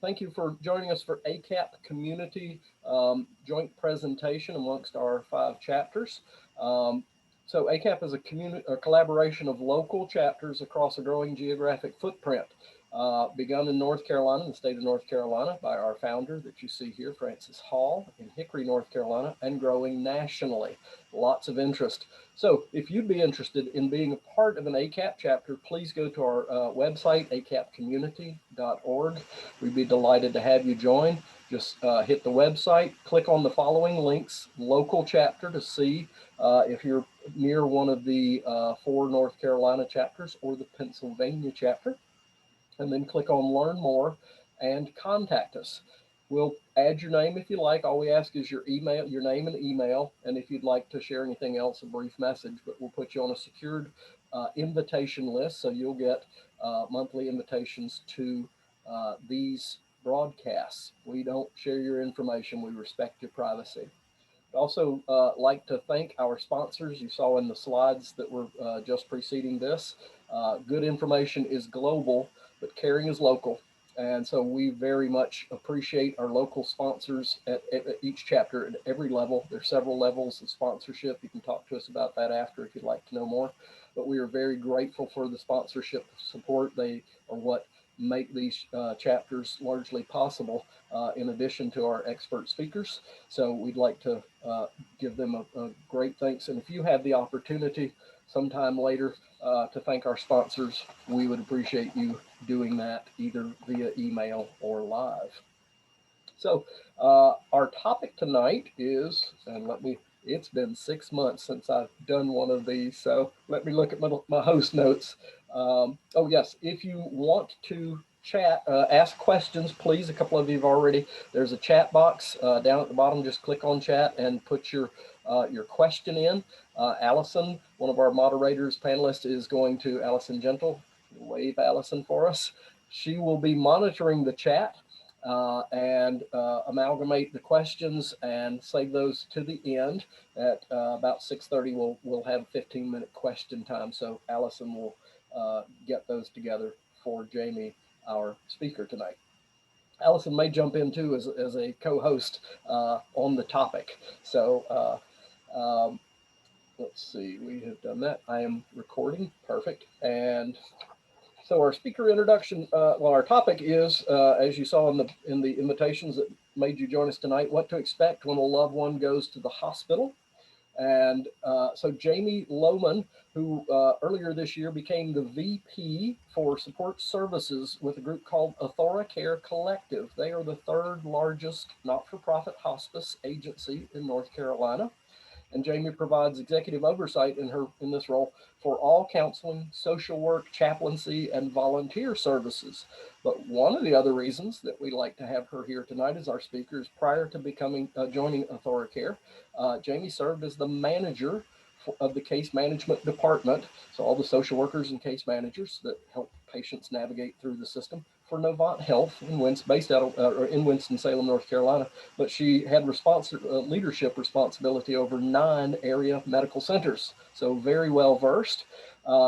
Thank you for joining us for ACAP Community joint presentation amongst our 5 chapters. So ACAP is a collaboration of local chapters across a growing geographic footprint. Begun in North Carolina, the state of North Carolina, by our founder that you see here, Francis Hall, in Hickory, North Carolina, and growing nationally. Lots of interest. So if you'd be interested in being a part of an ACAP chapter, please go to our website, acapcommunity.org. We'd be delighted to have you join. Just hit the website, click on the following links, local chapter to see if you're near one of the 4 North Carolina chapters or the Pennsylvania chapter, and then click on Learn More and contact us. We'll add your name if you like. All we ask is your email, your name and email, and if you'd like to share anything else, a brief message, but we'll put you on a secured invitation list, so you'll get monthly invitations to these broadcasts. We don't share your information. We respect your privacy. I'd also like to thank our sponsors. You saw in the slides that were just preceding this. Good information is global, but caring is local. And so we very much appreciate our local sponsors at each chapter at every level. There's several levels of sponsorship. You can talk to us about that after if you'd like to know more. But we are very grateful for the sponsorship support. They are what make these chapters largely possible, in addition to our expert speakers. So we'd like to give them a great thanks. And if you have the opportunity sometime later to thank our sponsors, we would appreciate you doing that either via email or live. So our topic tonight is, and it's been 6 months since I've done one of these, so let me look at my host notes. Oh yes, if you want to chat, ask questions, please. A couple of you have already. There's a chat box down at the bottom. Just click on chat and put your question in. Allison, one of our moderators, panelists, is going to, Allison Gentle, wave Allison for us. She will be monitoring the chat and amalgamate the questions and save those to the end. At about 6:30, we'll have 15-minute question time. So Allison will get those together for Jaimee, our speaker tonight. Allison may jump in too as a co-host on the topic. So let's see, we have done that. I am recording, perfect. And so our speaker introduction, our topic is, as you saw in the invitations that made you join us tonight, what to expect when a loved one goes to the hospital. And so Jaimee Lowman, who earlier this year became the VP for support services with a group called AuthoraCare Collective. They are the 3rd largest not-for-profit hospice agency in North Carolina. And Jaimee provides executive oversight in this role for all counseling, social work, chaplaincy, and volunteer services. But one of the other reasons that we like to have her here tonight as our speaker is prior to joining AuthoraCare, Jaimee served as the manager of the case management department, so all the social workers and case managers that help patients navigate through the system for Novant Health, based out of in Winston-Salem, North Carolina. But she had leadership responsibility over 9 area medical centers, so very well versed.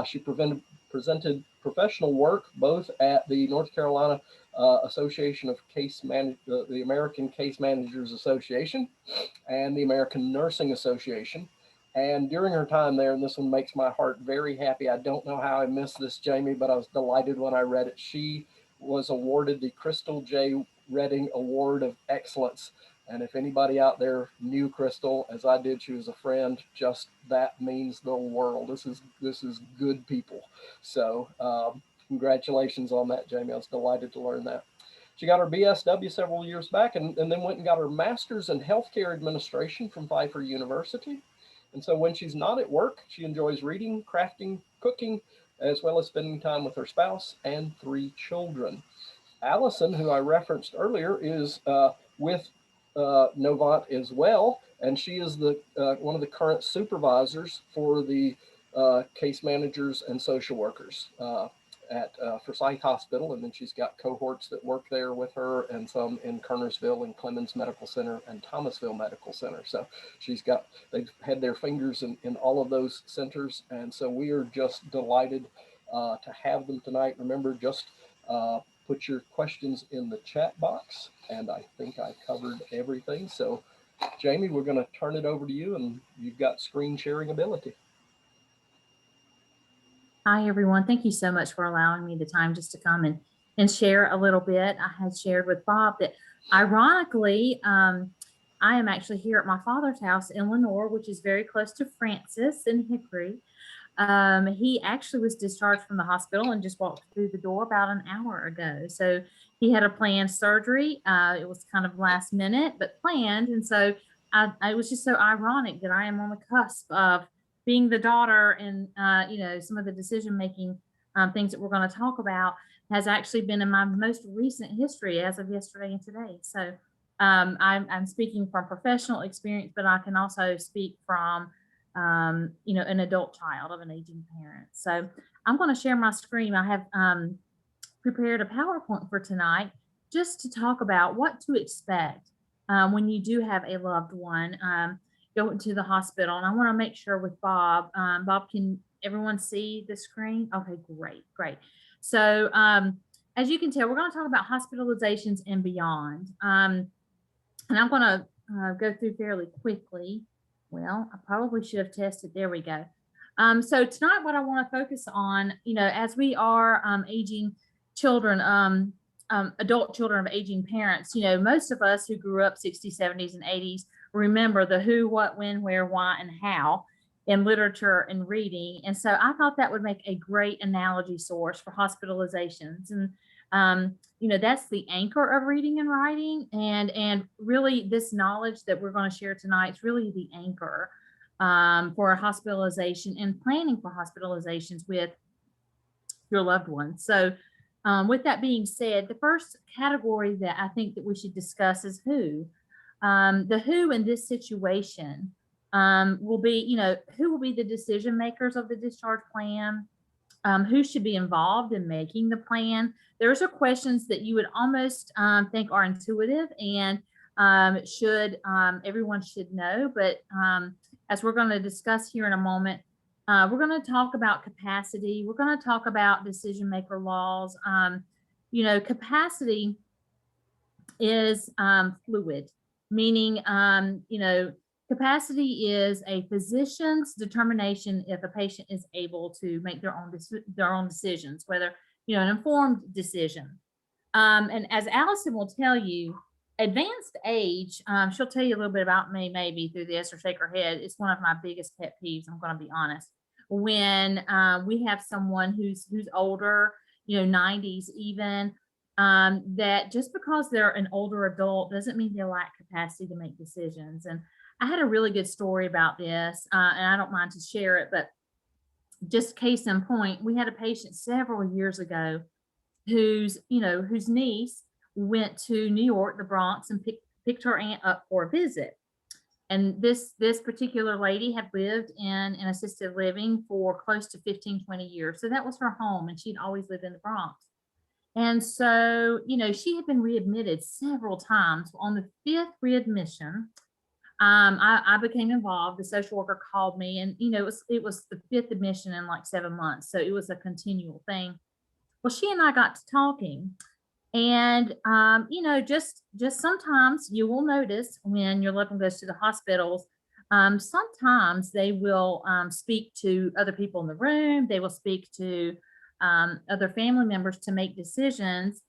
She presented professional work both at the North Carolina Association of the American Case Managers Association and the American Nursing Association. And during her time there, and this one makes my heart very happy, I don't know how I missed this, Jaimee, but I was delighted when I read it. She was awarded the Crystal J. Redding Award of Excellence. And if anybody out there knew Crystal, as I did, she was a friend, just that means the world. This is good people. So congratulations on that, Jaimee. I was delighted to learn that. She got her BSW several years back and then went and got her master's in healthcare administration from Pfeiffer University. And so when she's not at work, she enjoys reading, crafting, cooking, as well as spending time with her spouse and 3 children. Allison, who I referenced earlier, is with Novant as well, and she is one of the current supervisors for the case managers and social workers at Forsyth Hospital, and then she's got cohorts that work there with her, and some in Kernersville and Clemens Medical Center and Thomasville Medical Center. So they've had their fingers in all of those centers, and so we are just delighted to have them tonight. Remember, just put your questions in the chat box, and I think I covered everything. So, Jaimee, we're going to turn it over to you, and you've got screen sharing ability. Hi, everyone. Thank you so much for allowing me the time just to come and share a little bit. I had shared with Bob that ironically, I am actually here at my father's house in Lenore, which is very close to Francis and Hickory. He actually was discharged from the hospital and just walked through the door about an hour ago. So he had a planned surgery. It was kind of last minute, but planned. And so it was just so ironic that I am on the cusp of being the daughter, and some of the decision-making things that we're going to talk about has actually been in my most recent history as of yesterday and today. So I'm speaking from professional experience, but I can also speak from an adult child of an aging parent. So I'm going to share my screen. I have prepared a PowerPoint for tonight just to talk about what to expect when you do have a loved one go into the hospital. And I want to make sure with Bob, Bob, can everyone see the screen? Okay, great. So as you can tell, we're going to talk about hospitalizations and beyond. And I'm going to go through fairly quickly. Well, I probably should have tested. There we go. So tonight, what I want to focus on, as we are aging children, adult children of aging parents, most of us who grew up 60s, 70s, and 80s remember the who, what, when, where, why, and how in literature and reading. And so I thought that would make a great analogy source for hospitalizations. And that's the anchor of reading and writing. And really this knowledge that we're going to share tonight is really the anchor for a hospitalization and planning for hospitalizations with your loved ones. So with that being said, the first category that I think that we should discuss is who. The who in this situation will be, who will be the decision makers of the discharge plan, who should be involved in making the plan. Those are questions that you would almost think are intuitive and everyone should know. But as we're going to discuss here in a moment, we're going to talk about capacity. We're going to talk about decision maker laws. Capacity is fluid, meaning, capacity is a physician's determination if a patient is able to make their own decisions, whether, an informed decision. And as Allison will tell you, advanced age, she'll tell you a little bit about me maybe through this or shake her head. It's one of my biggest pet peeves, I'm going to be honest. When we have someone who's older, 90s even, that just because they're an older adult doesn't mean they lack capacity to make decisions. And I had a really good story about this, and I don't mind to share it, but just case in point, we had a patient several years ago whose niece went to New York, the Bronx, and picked her aunt up for a visit. And this particular lady had lived in an assisted living for close to 15, 20 years. So that was her home, and she'd always lived in the Bronx. And so, she had been readmitted several times. On the 5th readmission, I became involved. The social worker called me, and it was the 5th admission in like 7 months, so it was a continual thing. Well, she and I got to talking, and just sometimes you will notice when your loved one goes to the hospitals, sometimes they will speak to other people in the room. They will speak to other family members to make decisions.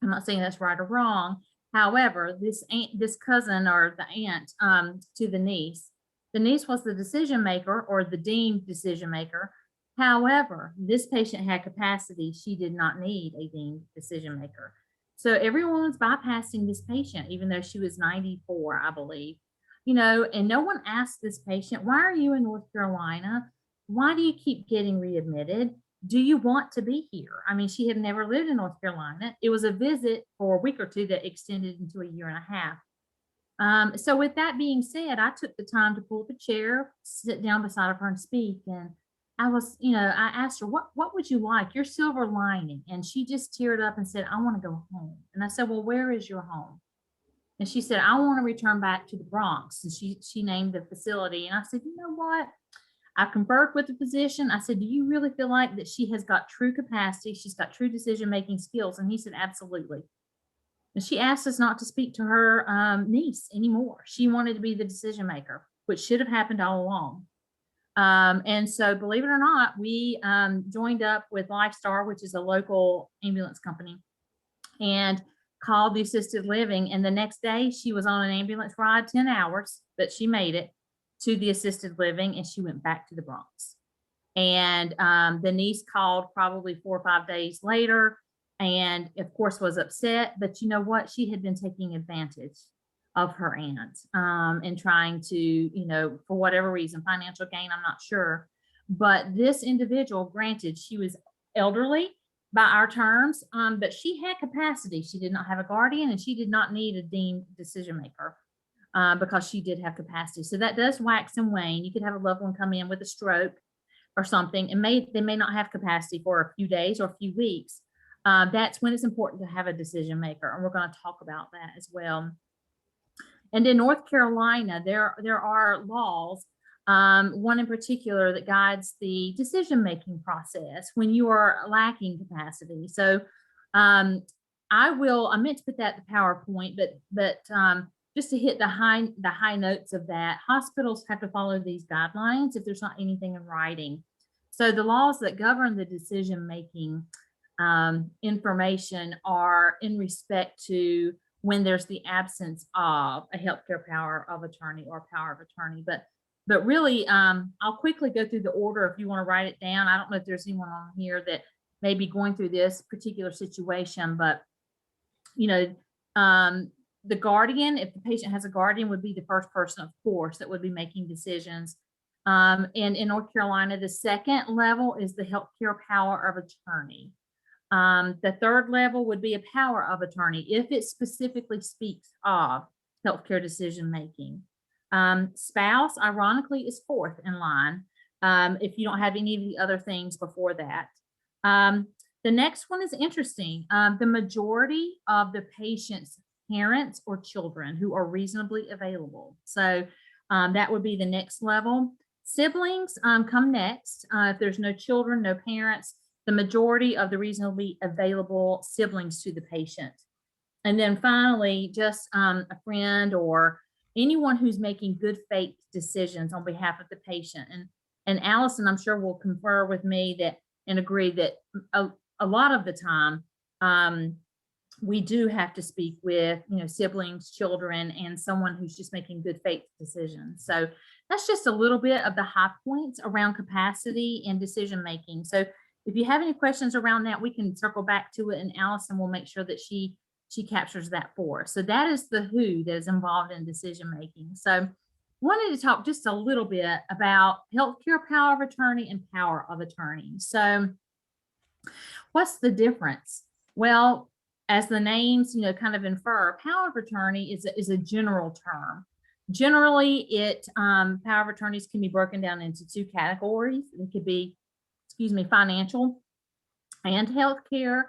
I'm not saying that's right or wrong. However, this cousin or the aunt to the niece was the decision maker or the deemed decision maker. However, this patient had capacity. She did not need a deemed decision maker. So everyone was bypassing this patient, even though she was 94, I believe. And no one asked this patient, why are you in North Carolina? Why do you keep getting readmitted? Do you want to be here? I mean, she had never lived in North Carolina. It was a visit for a week or two that extended into a year and a half. So with that being said, I took the time to pull up a chair, sit down beside of her and speak. And I was, I asked her, what would you like? Your silver lining. And she just teared up and said, I want to go home. And I said, well, where is your home? And she said, I want to return back to the Bronx. And she named the facility. And I said, you know what? I conferred with the physician. I said, do you really feel like that she has got true capacity? She's got true decision-making skills. And he said, absolutely. And she asked us not to speak to her niece anymore. She wanted to be the decision maker, which should have happened all along. And so, believe it or not, we joined up with Lifestar, which is a local ambulance company, and called the assisted living. And the next day, she was on an ambulance ride 10 hours, but she made it to the assisted living, and she went back to the Bronx. And the niece called probably 4 or 5 days later, and of course was upset. But you know what? She had been taking advantage of her aunt and trying to, you know, for whatever reason, financial gain, I'm not sure. But this individual, granted, she was elderly by our terms, but she had capacity. She did not have a guardian, and she did not need a deemed decision maker because she did have capacity. So that does wax and wane. You could have a loved one come in with a stroke or something, and they may not have capacity for a few days or a few weeks. That's when it's important to have a decision maker, and we're going to talk about that as well. And in North Carolina, there are laws, one in particular that guides the decision-making process when you are lacking capacity. So I meant to put that in the PowerPoint, but just to hit the high notes of that, hospitals have to follow these guidelines if there's not anything in writing. So the laws that govern the decision-making information are in respect to when there's the absence of a healthcare power of attorney or power of attorney. But really, I'll quickly go through the order if you want to write it down. I don't know if there's anyone on here that may be going through this particular situation, but you know, the guardian, if the patient has a guardian, would be the first person, of course, that would be making decisions. And in North Carolina, the second level is the healthcare power of attorney. The third level would be a power of attorney if it specifically speaks of healthcare decision making. Spouse, ironically, is fourth in line if you don't have any of the other things before that. The next one is interesting. The majority of the patient's parents or children who are reasonably available. So that would be the next level. Siblings come next. If there's no children, no parents, the majority of the reasonably available siblings to the patient. And then finally, just a friend or anyone who's making good faith decisions on behalf of the patient. And Allison, I'm sure, will confer with me that and agree that a lot of the time we do have to speak with, you know, siblings, children, and someone who's just making good faith decisions. So that's just a little bit of the high points around capacity and decision making. So if you have any questions around that, we can circle back to it, and Allison will make sure that she captures that for us. So that is the who that is involved in decision making. So wanted to talk just a little bit about healthcare power of attorney and power of attorney. So what's the difference? Well, as the names, you know, kind of infer, power of attorney is a general term. Generally, power of attorneys can be broken down into two categories. It could be, financial and healthcare.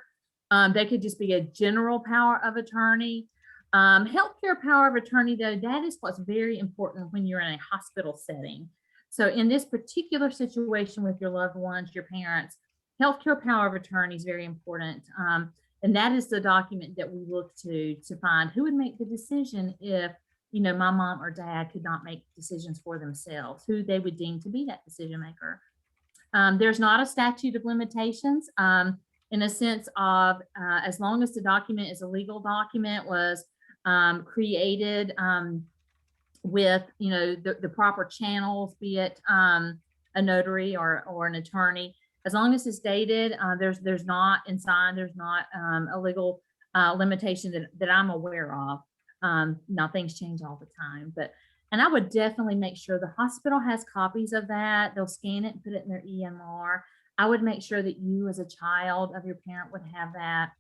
They could just be a general power of attorney. Healthcare power of attorney, though, that is what's very important when you're in a hospital setting. So in this particular situation with your loved ones, your parents, healthcare power of attorney is very important. And that is the document that we look to find who would make the decision if, you know, my mom or dad could not make decisions for themselves, who they would deem to be that decision maker. There's not a statute of limitations in a sense of as long as the document is a legal document, was created with, you know, the proper channels, be it a notary or an attorney. As long as it's dated, there's not and signed, there's not a legal limitation that I'm aware of. Now things change all the time, and I would definitely make sure the hospital has copies of that. They'll scan it and put it in their EMR. I would make sure that you as a child of your parent would have that.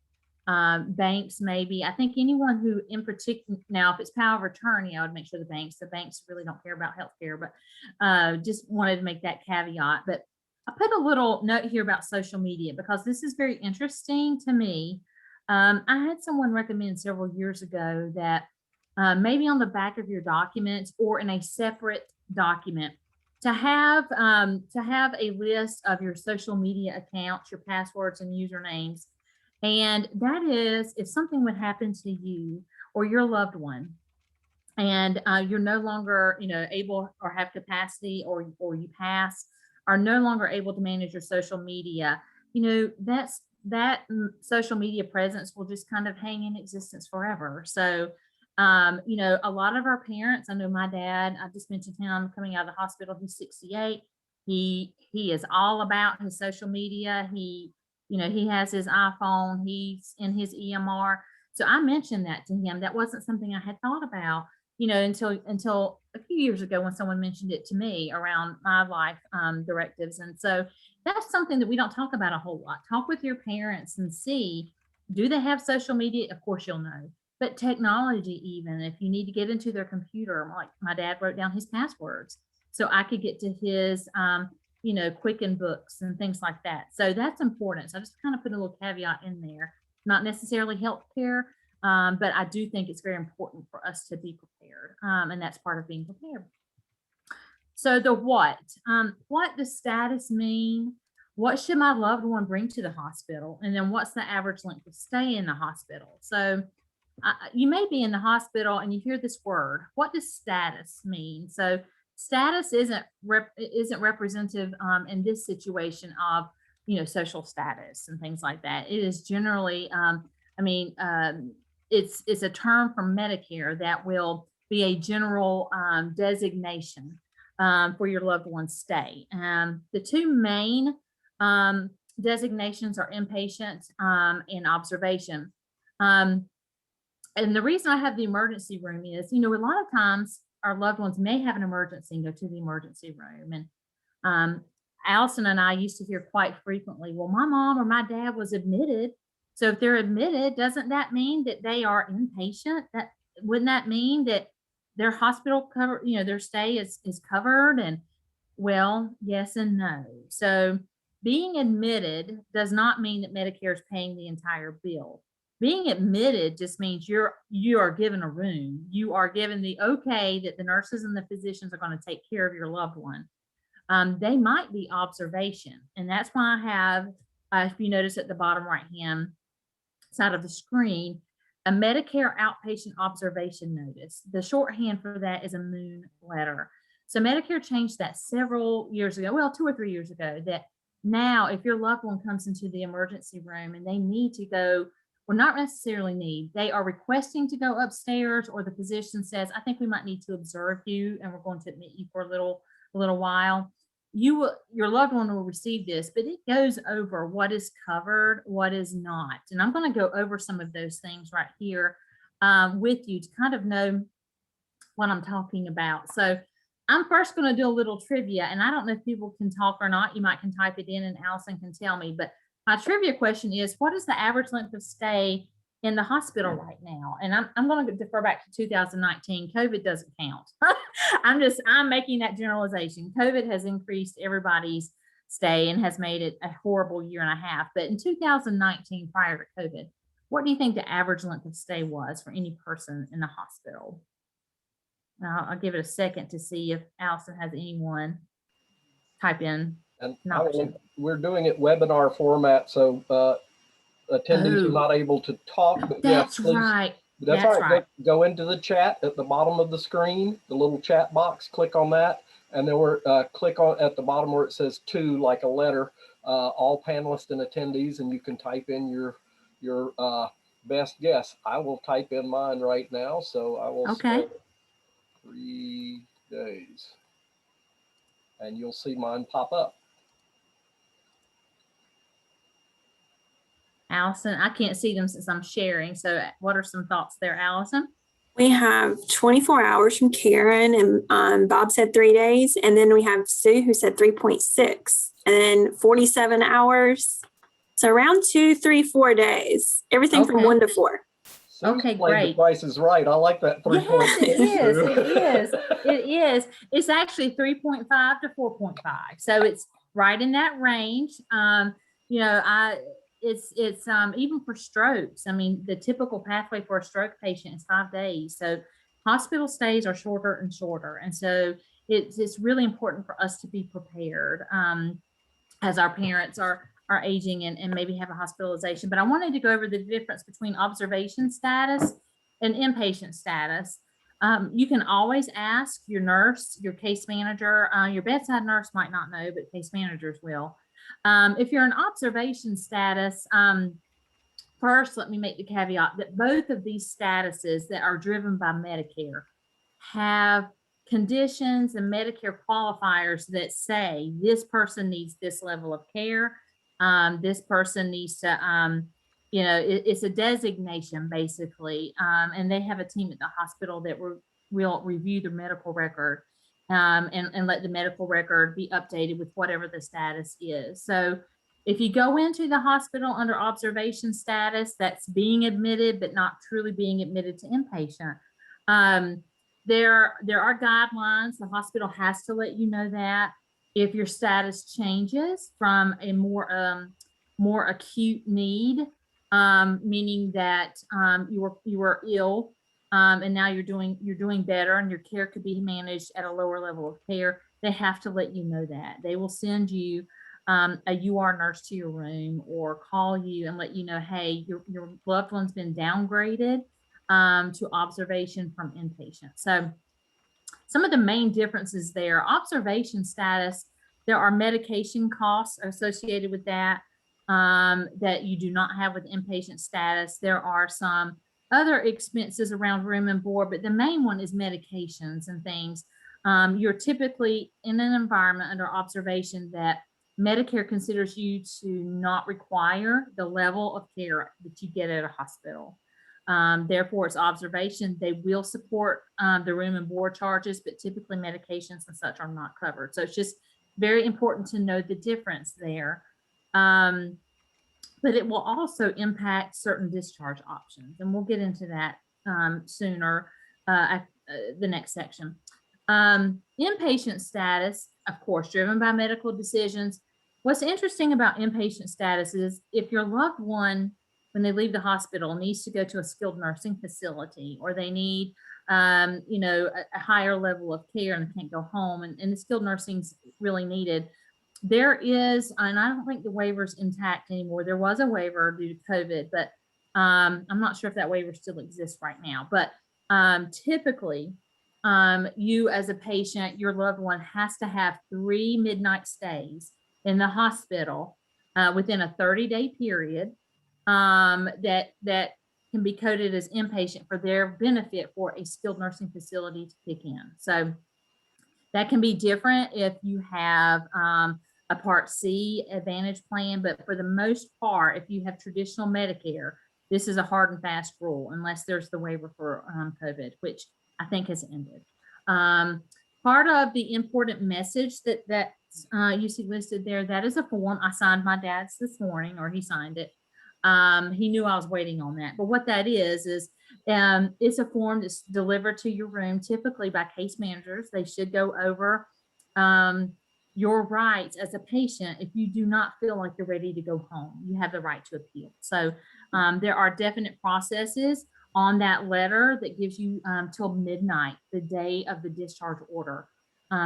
Banks, maybe. I think anyone who in particular, now if it's power of attorney, I would make sure the banks really don't care about healthcare, but just wanted to make that caveat. But I put a little note here about social media because this is very interesting to me. I had someone recommend several years ago that maybe on the back of your documents or in a separate document to have a list of your social media accounts, your passwords and usernames. And that is, if something would happen to you or your loved one, and you're no longer, able or have capacity, or you pass, are no longer able to manage your social media, that social media presence will just kind of hang in existence forever. So, a lot of our parents, I know my dad, I just mentioned him coming out of the hospital. He's 68. He is all about his social media. He has his iPhone. He's in his EMR. So I mentioned that to him. That wasn't something I had thought about, until a few years ago when someone mentioned it to me around my life directives. And so that's something that we don't talk about a whole lot. Talk with your parents and see, do they have social media? Of course you'll know. But technology, even if you need to get into their computer, like my dad wrote down his passwords so I could get to his, Quicken books and things like that. So that's important. So I just kind of put a little caveat in there, not necessarily healthcare, but I do think it's very important for us to be prepared. And that's part of being prepared. So the what does status mean? What should my loved one bring to the hospital? And then what's the average length of stay in the hospital? So you may be in the hospital and you hear this word. What does status mean? So status isn't representative in this situation of, social status and things like that. It is generally, it's a term from Medicare that will be a general designation for your loved one's stay. The two main designations are inpatient and observation. And the reason I have the emergency room is, a lot of times our loved ones may have an emergency and go to the emergency room. And Allison and I used to hear quite frequently, well, my mom or my dad was admitted. So if they're admitted, doesn't that mean that they are inpatient? Wouldn't that mean that their hospital cover, their stay is covered? And well, yes and no. So being admitted does not mean that Medicare is paying the entire bill. Being admitted just means you are given a room. You are given the okay that the nurses and the physicians are going to take care of your loved one. They might be observation. And that's why I have, if you notice at the bottom right-hand side of the screen, a Medicare outpatient observation notice. The shorthand for that is a MOON letter. So Medicare changed that several years ago, well, 2 or 3 years ago, that now if your loved one comes into the emergency room and they need to go, well, not necessarily need, they are requesting to go upstairs, or the physician says, I think we might need to observe you and we're going to admit you for a little while. Your loved one will receive this, but it goes over what is covered, what is not. And I'm going to go over some of those things right here with you to kind of know what I'm talking about. So I'm first going to do a little trivia, and I don't know if people can talk or not. You might can type it in and Allison can tell me, but my trivia question is, what is the average length of stay in the hospital right now? And I'm going to defer back to 2019. COVID doesn't count. I'm making that generalization. COVID has increased everybody's stay and has made it a horrible year and a half. But in 2019, prior to COVID, what do you think the average length of stay was for any person in the hospital? Now, I'll give it a second to see if Allison has anyone type in. And we're doing it webinar format, so attendees are not able to talk. But that's yes, please, right. That's all right. Go into the chat at the bottom of the screen, the little chat box. Click on that, and then we're click on at the bottom where it says "to" like a letter. All panelists and attendees, and you can type in your best guess. I will type in mine right now, so I will. Okay. 3 days, and you'll see mine pop up. Allison, I can't see them since I'm sharing. So what are some thoughts there, Allison? We have 24 hours from Karen, and Bob said 3 days. And then we have Sue who said 3.6, and then 47 hours. So around 2, 3, 4 days, everything from 1 to 4. Okay, great. The Price is Right. I like that. Yes, it is. It is. It is. It's actually 3.5 to 4.5. So it's right in that range. It's even for strokes. I mean, the typical pathway for a stroke patient is 5 days. So hospital stays are shorter and shorter. And so it's really important for us to be prepared as our parents are aging and maybe have a hospitalization. But I wanted to go over the difference between observation status and inpatient status. You can always ask your nurse, your case manager. Your bedside nurse might not know, but case managers will. If you're in observation status, first, let me make the caveat that both of these statuses that are driven by Medicare have conditions and Medicare qualifiers that say this person needs this level of care. This person needs to, it's a designation basically. And they have a team at the hospital that will review the medical record and let the medical record be updated with whatever the status is. So if you go into the hospital under observation status, that's being admitted, but not truly being admitted to inpatient. There are guidelines. The hospital has to let you know that if your status changes from a more acute need, meaning that you were ill and now you're doing better and your care could be managed at a lower level of care, they have to let you know that. They will send you a UR nurse to your room or call you and let you know, hey, your loved one's been downgraded to observation from inpatient. So some of the main differences there, observation status, there are medication costs associated with that that you do not have with inpatient status. There are some other expenses around room and board, but the main one is medications and things. You're typically in an environment under observation that Medicare considers you to not require the level of care that you get at a hospital. Therefore, it's observation. They will support the room and board charges, but typically medications and such are not covered. So it's just very important to know the difference there. But it will also impact certain discharge options, and we'll get into that sooner at the next section. Inpatient status, of course, driven by medical decisions. What's interesting about inpatient status is if your loved one, when they leave the hospital, needs to go to a skilled nursing facility, or they need, a higher level of care and can't go home, and the skilled nursing's really needed. There is, and I don't think the waiver's intact anymore. There was a waiver due to COVID, but I'm not sure if that waiver still exists right now. But typically, you as a patient, your loved one has to have 3 midnight stays in the hospital within a 30-day period that can be coded as inpatient for their benefit for a skilled nursing facility to kick in. So that can be different if you have a Part C Advantage plan, but for the most part, if you have traditional Medicare, this is a hard and fast rule unless there's the waiver for COVID, which I think has ended. Part of the important message that you see listed there, that is a form. I signed my dad's this morning, or he signed it. He knew I was waiting on that. But what that is it's a form that's delivered to your room, typically by case managers. They should go over your rights as a patient. If you do not feel like you're ready to go home, you have the right to appeal. So there are definite processes on that letter that gives you till midnight, the day of the discharge order.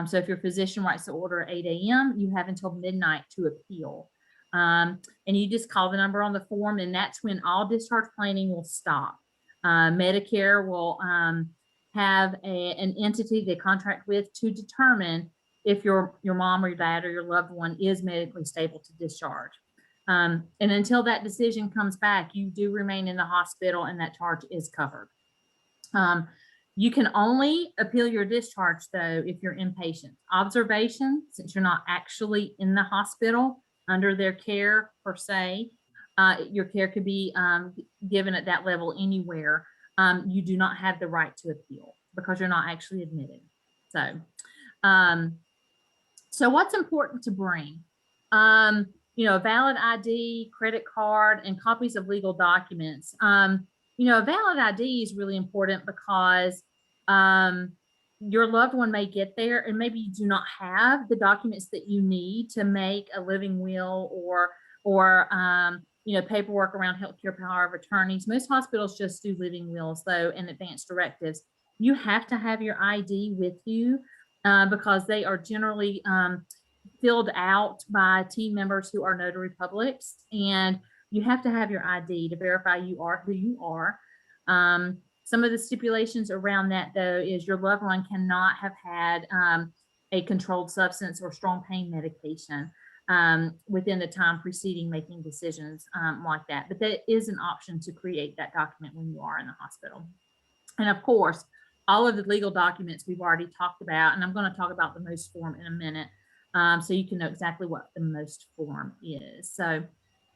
So if your physician writes the order at 8 a.m., you have until midnight to appeal. And you just call the number on the form, and that's when all discharge planning will stop. Medicare will have an entity they contract with to determine if your mom or your dad or your loved one is medically stable to discharge. And until that decision comes back, you do remain in the hospital, and that charge is covered. You can only appeal your discharge, though, if you're inpatient. Observation, since you're not actually in the hospital under their care per se, your care could be given at that level anywhere. You do not have the right to appeal because you're not actually admitted. So what's important to bring? A valid ID, credit card, and copies of legal documents. A valid ID is really important because your loved one may get there and maybe you do not have the documents that you need to make a living will or paperwork around healthcare power of attorneys. Most hospitals just do living wills, though, and advance directives. You have to have your ID with you because they are generally filled out by team members who are notary publics, and you have to have your ID to verify you are who you are. Some of the stipulations around that, though, is your loved one cannot have had a controlled substance or strong pain medication within the time preceding making decisions like that. But that is an option to create that document when you are in the hospital. And of course, all of the legal documents we've already talked about, and I'm going to talk about the most form in a minute, so you can know exactly what the most form is. So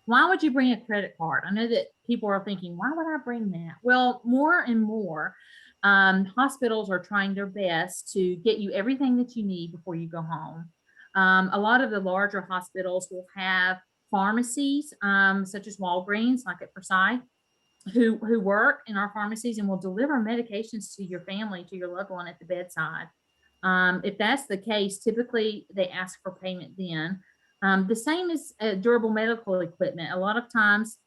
why would you bring a credit card? I know that people are thinking, why would I bring that? Well, more and more hospitals are trying their best to get you everything that you need before you go home. A lot of the larger hospitals will have pharmacies, such as Walgreens, like at Forsyth, who work in our pharmacies and will deliver medications to your family, to your loved one at the bedside. If that's the case, typically they ask for payment then. The same as durable medical equipment. A lot of times,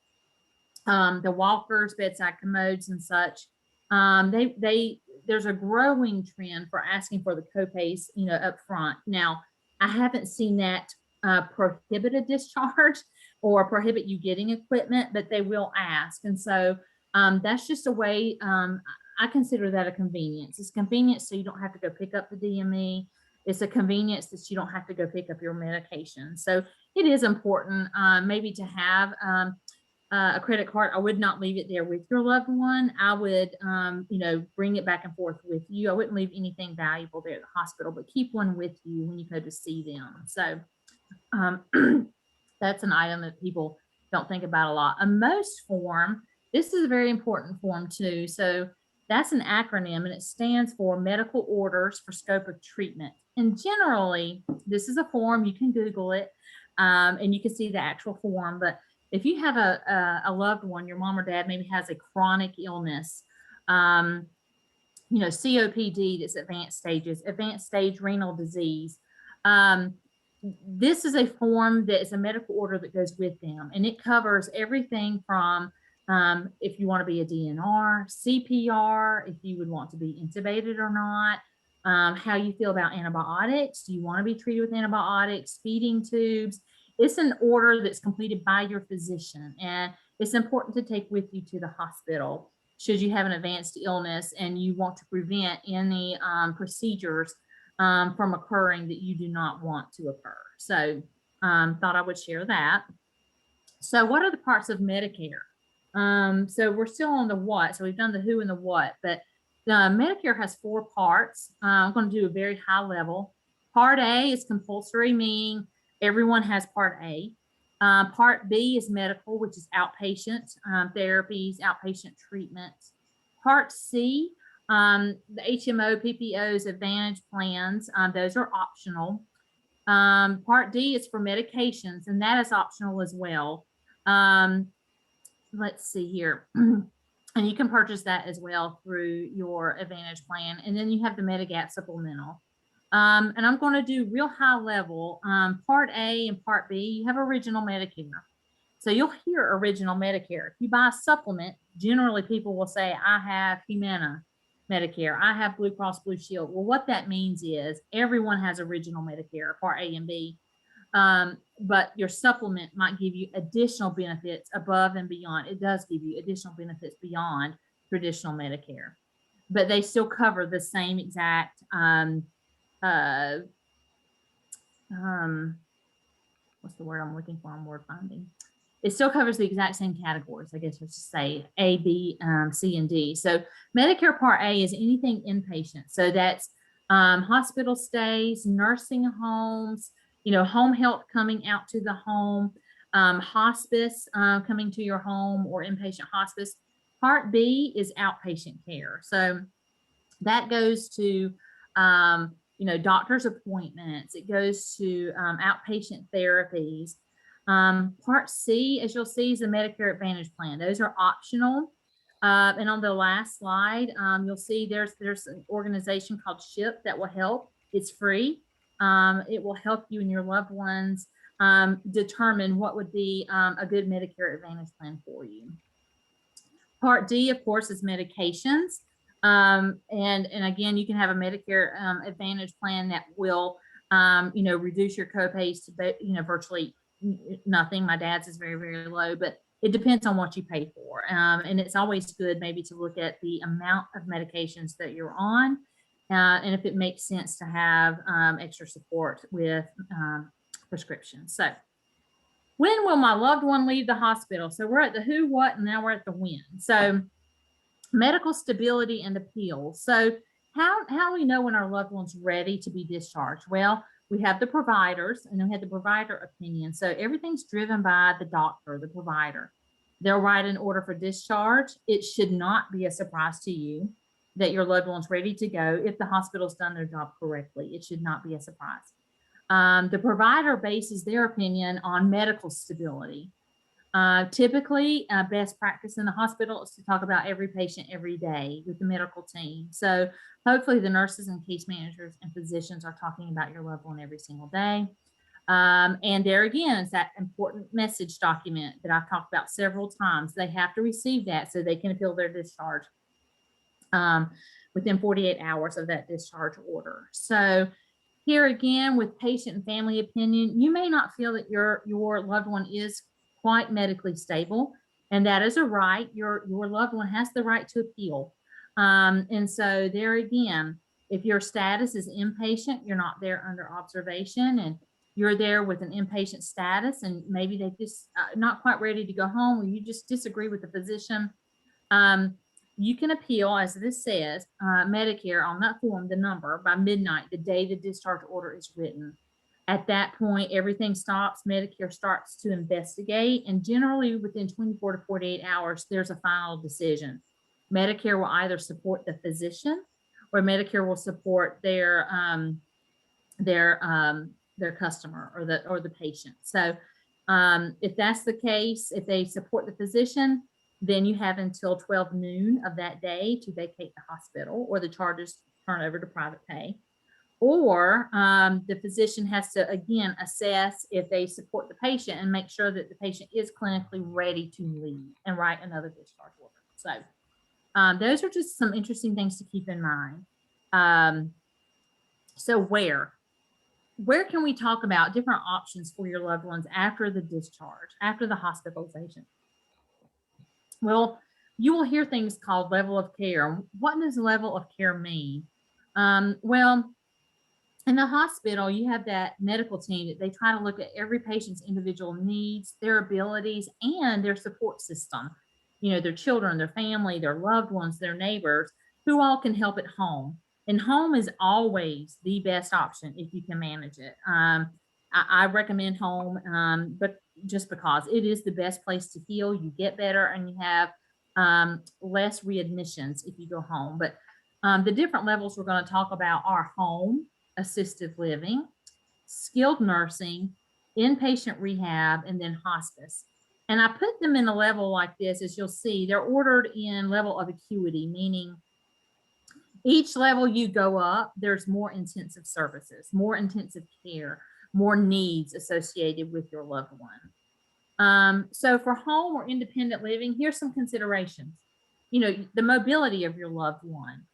the walkers, bedside commodes, and such, there's a growing trend for asking for the copays, up front. Now, I haven't seen that prohibit a discharge or prohibit you getting equipment, but they will ask, and so that's just a way. I consider that a convenience. It's convenience so you don't have to go pick up the DME. It's a convenience that you don't have to go pick up your medication. So it is important maybe to have a credit card. I would not leave it there with your loved one. I would, bring it back and forth with you. I wouldn't leave anything valuable there at the hospital, but keep one with you when you go to see them. So that's an item that people don't think about a lot. A MOST form, this is a very important form too. So that's an acronym, and it stands for Medical Orders for Scope of Treatment. And generally, this is a form, you can Google it, and you can see the actual form. But if you have a loved one, your mom or dad maybe has a chronic illness, COPD, that's advanced stages, advanced stage renal disease. This is a form that is a medical order that goes with them, and it covers everything from if you want to be a DNR, CPR, if you would want to be intubated or not, how you feel about antibiotics. Do you want to be treated with antibiotics, feeding tubes? It's an order that's completed by your physician, and it's important to take with you to the hospital should you have an advanced illness and you want to prevent any procedures from occurring that you do not want to occur. So thought I would share that. So what are the parts of Medicare? So we're still on the what. So we've done the who and the what, but Medicare has 4 parts. I'm going to do a very high level. Part A is compulsory, meaning everyone has Part A. Part B is medical, which is outpatient therapies, outpatient treatments. Part C, the HMO, PPOs, Advantage plans, those are optional. Part D is for medications, and that is optional as well. Let's see here. And you can purchase that as well through your Advantage plan. And then you have the Medigap supplemental. And I'm going to do real high level. Part A and Part B, you have original Medicare. So you'll hear original Medicare. If you buy a supplement, generally people will say, I have Humana Medicare, I have Blue Cross Blue Shield. Well, what that means is everyone has original Medicare, Part A and B. But your supplement might give you additional benefits above and beyond. It does give you additional benefits beyond traditional Medicare, but they still cover the same exact what's the word I'm looking for? I'm word finding. It still covers the exact same categories, I guess I should say, A, B, C, and D. So Medicare Part A is anything inpatient. So that's hospital stays, nursing homes, home health coming out to the home, hospice coming to your home, or inpatient hospice. Part B is outpatient care. So that goes to, doctor's appointments. It goes to outpatient therapies. Part C, as you'll see, is the Medicare Advantage plan. Those are optional. And on the last slide, you'll see there's an organization called SHIP that will help. It's free. It will help you and your loved ones determine what would be a good Medicare Advantage plan for you. Part D, of course, is medications. And again, you can have a Medicare Advantage plan that will, reduce your copays to, virtually nothing. My dad's is very, very low, but it depends on what you pay for. And it's always good maybe to look at the amount of medications that you're on, and if it makes sense to have extra support with prescriptions. So when will my loved one leave the hospital? So we're at the who, what, and now we're at the when. So medical stability and appeal. So how do we know when our loved one's ready to be discharged? Well, we have the providers, and then we have the provider opinion. So everything's driven by the doctor, the provider. They'll write an order for discharge. It should not be a surprise to you that your loved one's ready to go if the hospital's done their job correctly. It should not be a surprise. The provider bases their opinion on medical stability. Typically, best practice in the hospital is to talk about every patient every day with the medical team. So hopefully the nurses and case managers and physicians are talking about your loved one every single day. And there again, it's that important message document that I've talked about several times. They have to receive that so they can appeal their discharge within 48 hours of that discharge order. So here again, with patient and family opinion, you may not feel that your loved one is quite medically stable, and that is a right. Your loved one has the right to appeal. And so there again, if your status is inpatient, you're not there under observation, and you're there with an inpatient status, and maybe they just not quite ready to go home, or you just disagree with the physician, you can appeal, as this says, Medicare on that form, the number, by midnight, the day the discharge order is written. At that point, everything stops. Medicare starts to investigate, and generally within 24 to 48 hours, there's a final decision. Medicare will either support the physician, or Medicare will support their customer or the patient. So if that's the case, if they support the physician, then you have until 12 noon of that day to vacate the hospital, or the charges turn over to private pay. Or the physician has to, again, assess if they support the patient and make sure that the patient is clinically ready to leave and write another discharge order. So those are just some interesting things to keep in mind. So where can we talk about different options for your loved ones after the discharge, after the hospitalization? Well, you will hear things called level of care. What does level of care mean? Well, in the hospital, you have that medical team that they try to look at every patient's individual needs, their abilities, and their support system. Their children, their family, their loved ones, their neighbors, who all can help at home. And home is always the best option if you can manage it. I recommend home, but just because it is the best place to heal, you get better, and you have less readmissions if you go home. But the different levels we're going to talk about are home, assisted living, skilled nursing, inpatient rehab, and then hospice. And I put them in a level like this, as you'll see, they're ordered in level of acuity, meaning each level you go up, there's more intensive services, more intensive care, more needs associated with your loved one. So for home or independent living, here's some considerations. The mobility of your loved one.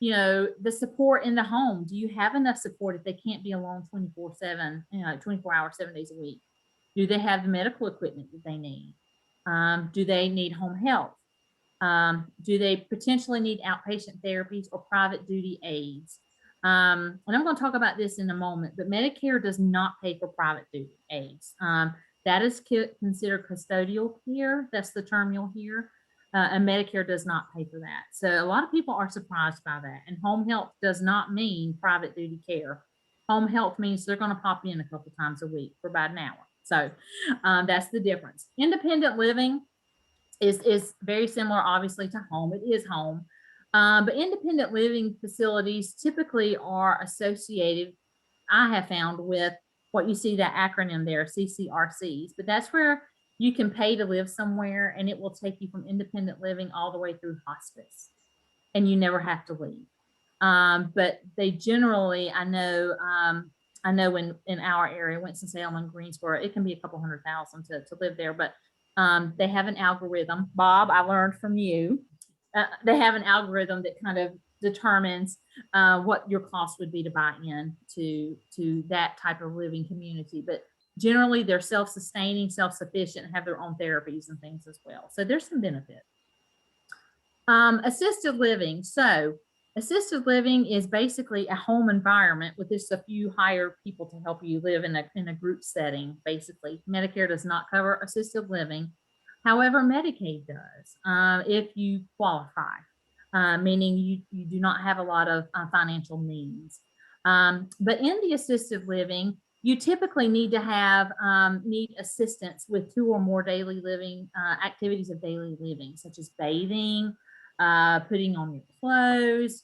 The support in the home. Do you have enough support if they can't be alone 24/7, 24 hours, 7 days a week? Do they have the medical equipment that they need? Do they need home health? Do they potentially need outpatient therapies or private duty aides? And I'm going to talk about this in a moment, but Medicare does not pay for private duty aides. That is considered custodial care. That's the term you'll hear. And Medicare does not pay for that. So a lot of people are surprised by that. And home health does not mean private duty care. Home health means they're going to pop in a couple times a week for about an hour. So that's the difference. Independent living is very similar, obviously, to home. It is home. But independent living facilities typically are associated, I have found, with what you see, that acronym there, CCRCs. But that's where you can pay to live somewhere, and it will take you from independent living all the way through hospice, and you never have to leave. But they generally, I know in our area, Winston-Salem and Greensboro, it can be a couple $100,000 to live there, but they have an algorithm. Bob, I learned from you. they have an algorithm that kind of determines what your cost would be to buy in to that type of living community. But generally, they're self-sustaining, self-sufficient, have their own therapies and things as well. So there's some benefit. Assisted living. So assisted living is basically a home environment with just a few hired people to help you live in a group setting. Basically, Medicare does not cover assisted living. However, Medicaid does if you qualify, meaning you do not have a lot of financial needs. But in the assisted living, you typically need to have need assistance with 2 or more daily living activities of daily living, such as bathing, putting on your clothes.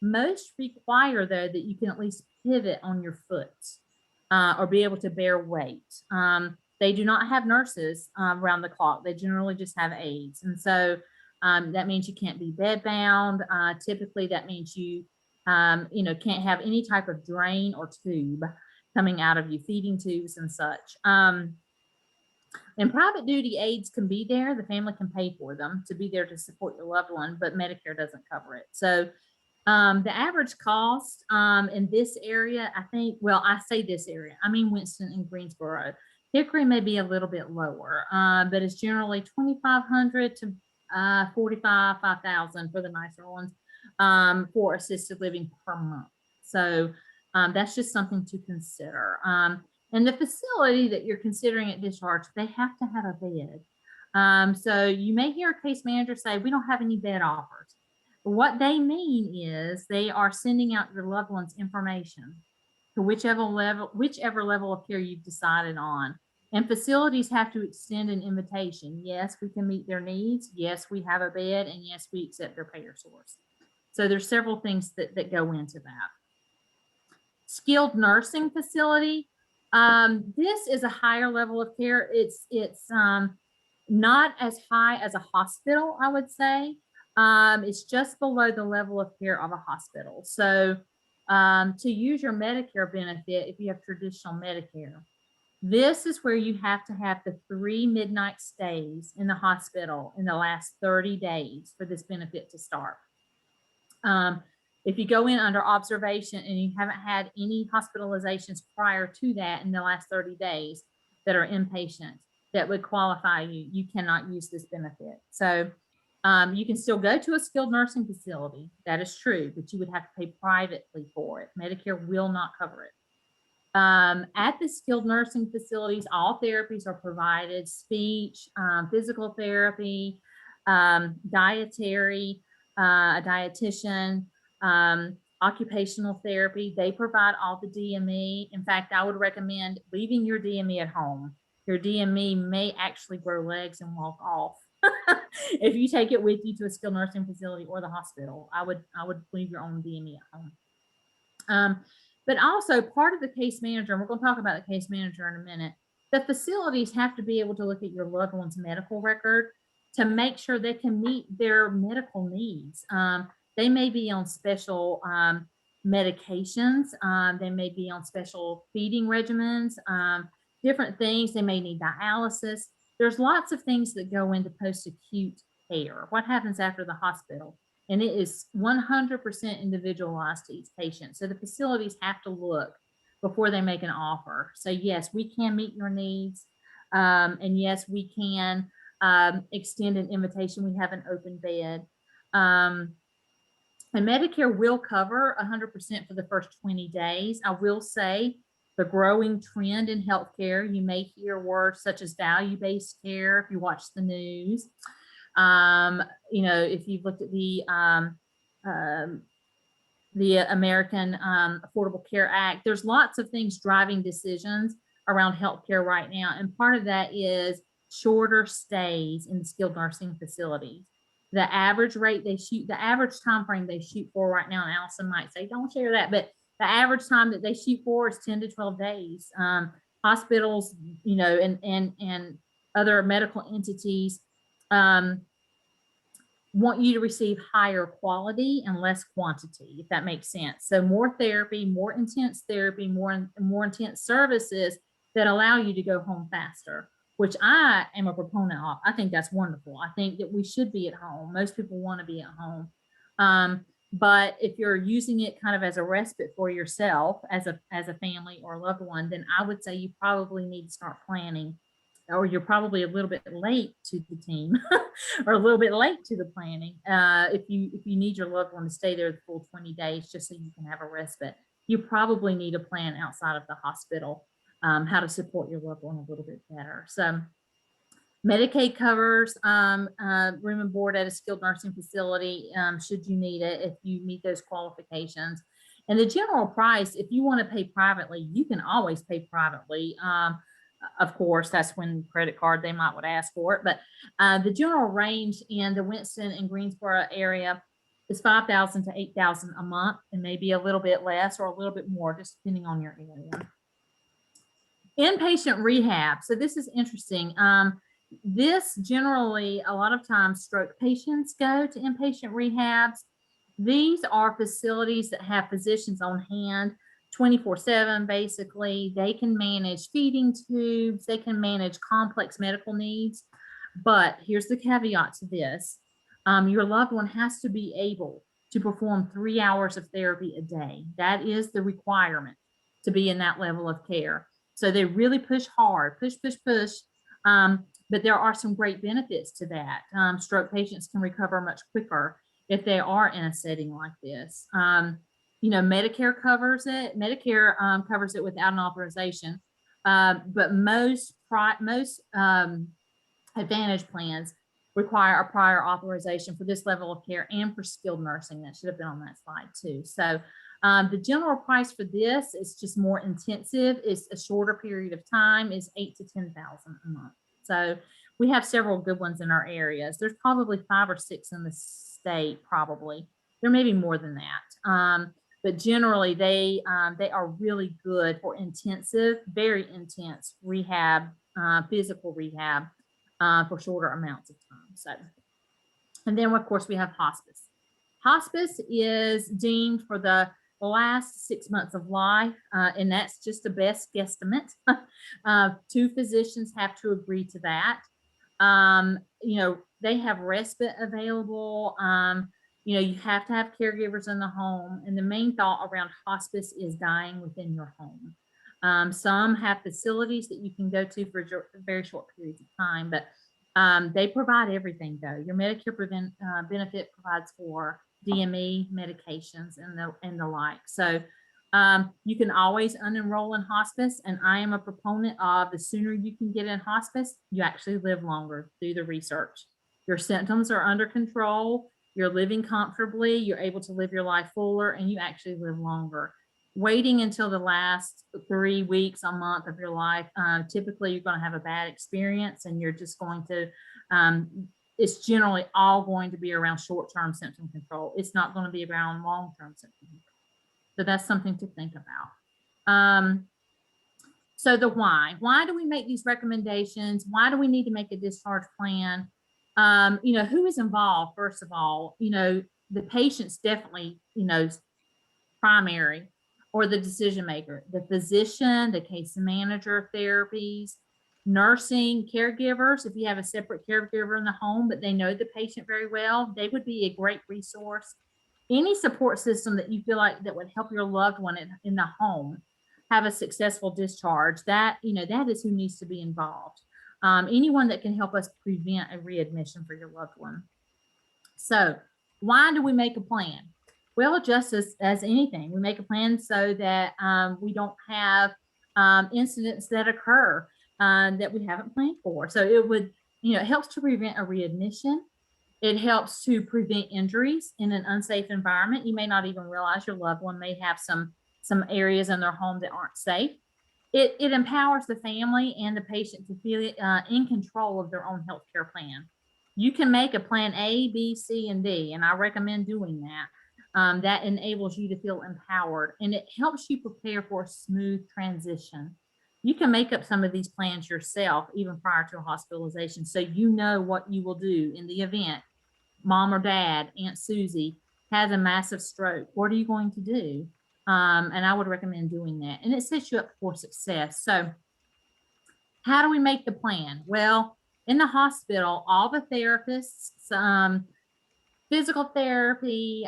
Most require, though, that you can at least pivot on your foot or be able to bear weight. They do not have nurses around the clock. They generally just have aides. And so that means you can't be bedbound. Typically, that means you, can't have any type of drain or tube coming out of you, feeding tubes and such. And private duty aides can be there. The family can pay for them to be there to support your loved one, but Medicare doesn't cover it. So the average cost in this area, I think, well, I say this area, I mean Winston and Greensboro. Hickory may be a little bit lower, but it's generally $2,500 to $5,000 for the nicer ones for assisted living per month. So that's just something to consider. And the facility that you're considering at discharge, they have to have a bed. So you may hear a case manager say, we don't have any bed offers. What they mean is they are sending out your loved one's information to whichever level of care you've decided on. And facilities have to extend an invitation. Yes, we can meet their needs. Yes, we have a bed. And yes, we accept their payer source. So there's several things that go into that. Skilled nursing facility. This is a higher level of care. It's not as high as a hospital, I would say. It's just below the level of care of a hospital. So to use your Medicare benefit, if you have traditional Medicare, this is where you have to have the 3 midnight stays in the hospital in the last 30 days for this benefit to start. If you go in under observation and you haven't had any hospitalizations prior to that in the last 30 days that are inpatient that would qualify you, you cannot use this benefit. So you can still go to a skilled nursing facility. That is true, but you would have to pay privately for it. Medicare will not cover it. At the skilled nursing facilities, all therapies are provided: speech, physical therapy, dietary, a dietitian, occupational therapy. They provide all the DME. In fact, I would recommend leaving your DME at home. Your DME may actually grow legs and walk off. If you take it with you to a skilled nursing facility or the hospital, I would leave your own DME at home. But also part of the case manager, and we're going to talk about the case manager in a minute, the facilities have to be able to look at your loved one's medical record to make sure they can meet their medical needs. They may be on special medications. They may be on special feeding regimens, different things. They may need dialysis. There's lots of things that go into post-acute care. What happens after the hospital? And it is 100% individualized to each patient. So the facilities have to look before they make an offer. So yes, we can meet your needs. And yes, we can extend an invitation. We have an open bed. And Medicare will cover 100% for the first 20 days. I will say the growing trend in healthcare, you may hear words such as value-based care if you watch the news. If you've looked at the American Affordable Care Act, there's lots of things driving decisions around healthcare right now. And part of that is shorter stays in skilled nursing facilities. The average rate they shoot, the average time frame they shoot for right now, and Allison might say, don't share that, but the average time that they shoot for is 10 to 12 days. Hospitals, and other medical entities want you to receive higher quality and less quantity, if that makes sense. So more therapy, more intense therapy, more intense services that allow you to go home faster. which I am a proponent of. I think that's wonderful. I think that we should be at home. Most people want to be at home. But if you're using it kind of as a respite for yourself, as a family or a loved one, then I would say you probably need to start planning, or you're probably a little bit late to the team or a little bit late to the planning. If you need your loved one to stay there the full 20 days just so you can have a respite, you probably need a plan outside of the hospital, how to support your loved one a little bit better. So Medicaid covers room and board at a skilled nursing facility, should you need it, if you meet those qualifications. And the general price, if you want to pay privately, you can always pay privately. Of course, that's when credit card, they might would ask for it. But the general range in the Winston and Greensboro area is $5,000 to $8,000 a month, and maybe a little bit less or a little bit more, just depending on your area. Inpatient rehab. So this is interesting. This generally, a lot of times, stroke patients go to inpatient rehabs. These are facilities that have physicians on hand 24/7, basically. They can manage feeding tubes, they can manage complex medical needs. But here's the caveat to this. Your loved one has to be able to perform 3 hours of therapy a day. That is the requirement to be in that level of care. So they really push hard, push. But there are some great benefits to that. Stroke patients can recover much quicker if they are in a setting like this. Medicare covers it. Medicare covers it without an authorization. But most Advantage plans require a prior authorization for this level of care and for skilled nursing. That should have been on that slide too. So the general price for this is just more intensive. It's a shorter period of time, is $8,000 to $10,000 a month. So we have several good ones in our areas. There's probably 5 or 6 in the state, probably. There may be more than that. But generally they are really good for intensive, very intense rehab, physical rehab for shorter amounts of time. So, and then of course we have hospice. Hospice is deemed for the last 6 months of life, and that's just the best guesstimate. 2 physicians have to agree to that. They have respite available. You have to have caregivers in the home, and the main thought around hospice is dying within your home. Some have facilities that you can go to for very short periods of time, but they provide everything though. Your Medicare benefit provides for DME, medications, and the like. So you can always unenroll in hospice, and I am a proponent of the sooner you can get in hospice, you actually live longer through the research. Your symptoms are under control, you're living comfortably, you're able to live your life fuller, and you actually live longer. Waiting until the last 3 weeks, a month of your life, typically you're going to have a bad experience, and you're just going to, it's generally all going to be around short-term symptom control. It's not going to be around long-term symptom control. So that's something to think about. So the why do we make these recommendations? Why do we need to make a discharge plan? Who is involved? First of all, the patient's definitely, primary, or the decision maker, the physician, the case manager, therapies, nursing, caregivers. If you have a separate caregiver in the home, but they know the patient very well, they would be a great resource. Any support system that you feel like that would help your loved one in the home have a successful discharge, that is who needs to be involved. Anyone that can help us prevent a readmission for your loved one. So why do we make a plan? Well, just as anything, we make a plan so that we don't have incidents that occur that we haven't planned for. So it would, it helps to prevent a readmission. It helps to prevent injuries in an unsafe environment. You may not even realize your loved one may have some areas in their home that aren't safe. It empowers the family and the patient to feel in control of their own healthcare plan. You can make a plan A, B, C, and D, and I recommend doing that. That enables you to feel empowered, and it helps you prepare for a smooth transition. You can make up some of these plans yourself, even prior to a hospitalization, so you know what you will do in the event mom or dad, Aunt Susie, has a massive stroke. What are you going to do? And I would recommend doing that. And it sets you up for success. So how do we make the plan? Well, in the hospital, all the therapists, physical therapy,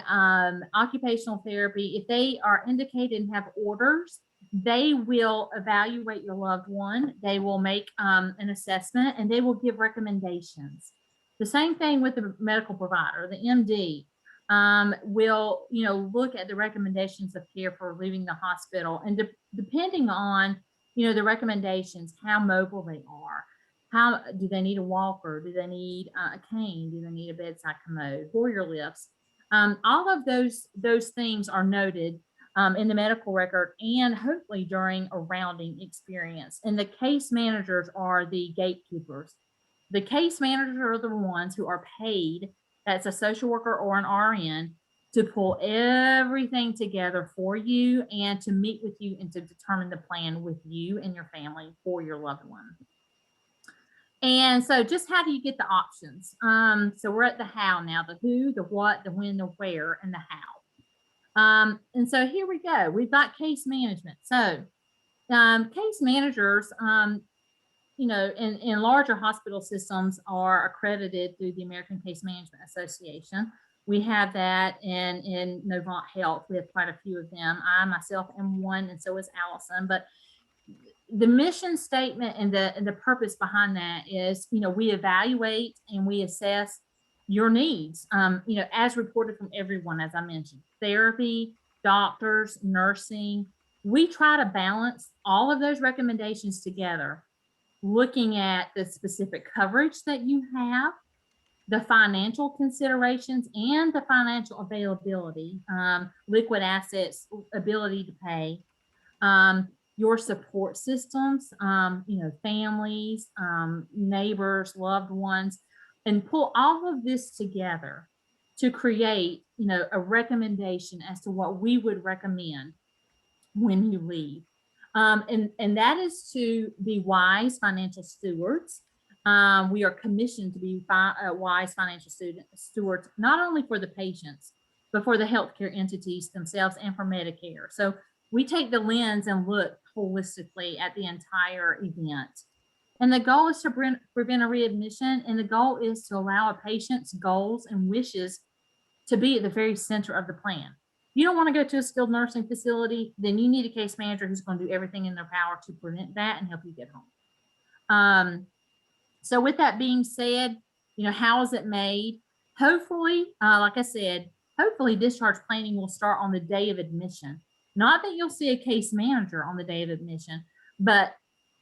occupational therapy, if they are indicated and have orders, they will evaluate your loved one. They will make an assessment and they will give recommendations. The same thing with the medical provider, the MD will, look at the recommendations of care for leaving the hospital, and depending on, the recommendations, how mobile they are. How do they need a walker? Do they need a cane? Do they need a bedside commode, Hoyer lifts? All of those things are noted in the medical record, and hopefully during a rounding experience. And the case managers are the gatekeepers. The case managers are the ones who are paid, that's a social worker or an RN, to pull everything together for you and to meet with you and to determine the plan with you and your family for your loved one. And so just how do you get the options? So we're at the how now, the who, the what, the when, the where, and the how. And so here we go. We've got case management. So case managers, in larger hospital systems are accredited through the American Case Management Association. We have that in Novant Health. We have quite a few of them. I myself am one, and so is Allison. But the mission statement and the purpose behind that is, we evaluate and we assess your needs, as reported from everyone, as I mentioned, therapy, doctors, nursing. We try to balance all of those recommendations together, looking at the specific coverage that you have, the financial considerations and the financial availability, liquid assets, ability to pay, your support systems, families, neighbors, loved ones, and pull all of this together to create, a recommendation as to what we would recommend when you leave. And that is to be wise financial stewards. We are commissioned to be wise financial stewards, not only for the patients, but for the healthcare entities themselves and for Medicare. So we take the lens and look holistically at the entire event. And the goal is to prevent a readmission, and the goal is to allow a patient's goals and wishes to be at the very center of the plan. You don't want to go to a skilled nursing facility, then you need a case manager who's going to do everything in their power to prevent that and help you get home. So with that being said, how is it made? Hopefully, like I said, hopefully discharge planning will start on the day of admission. Not that you'll see a case manager on the day of admission, but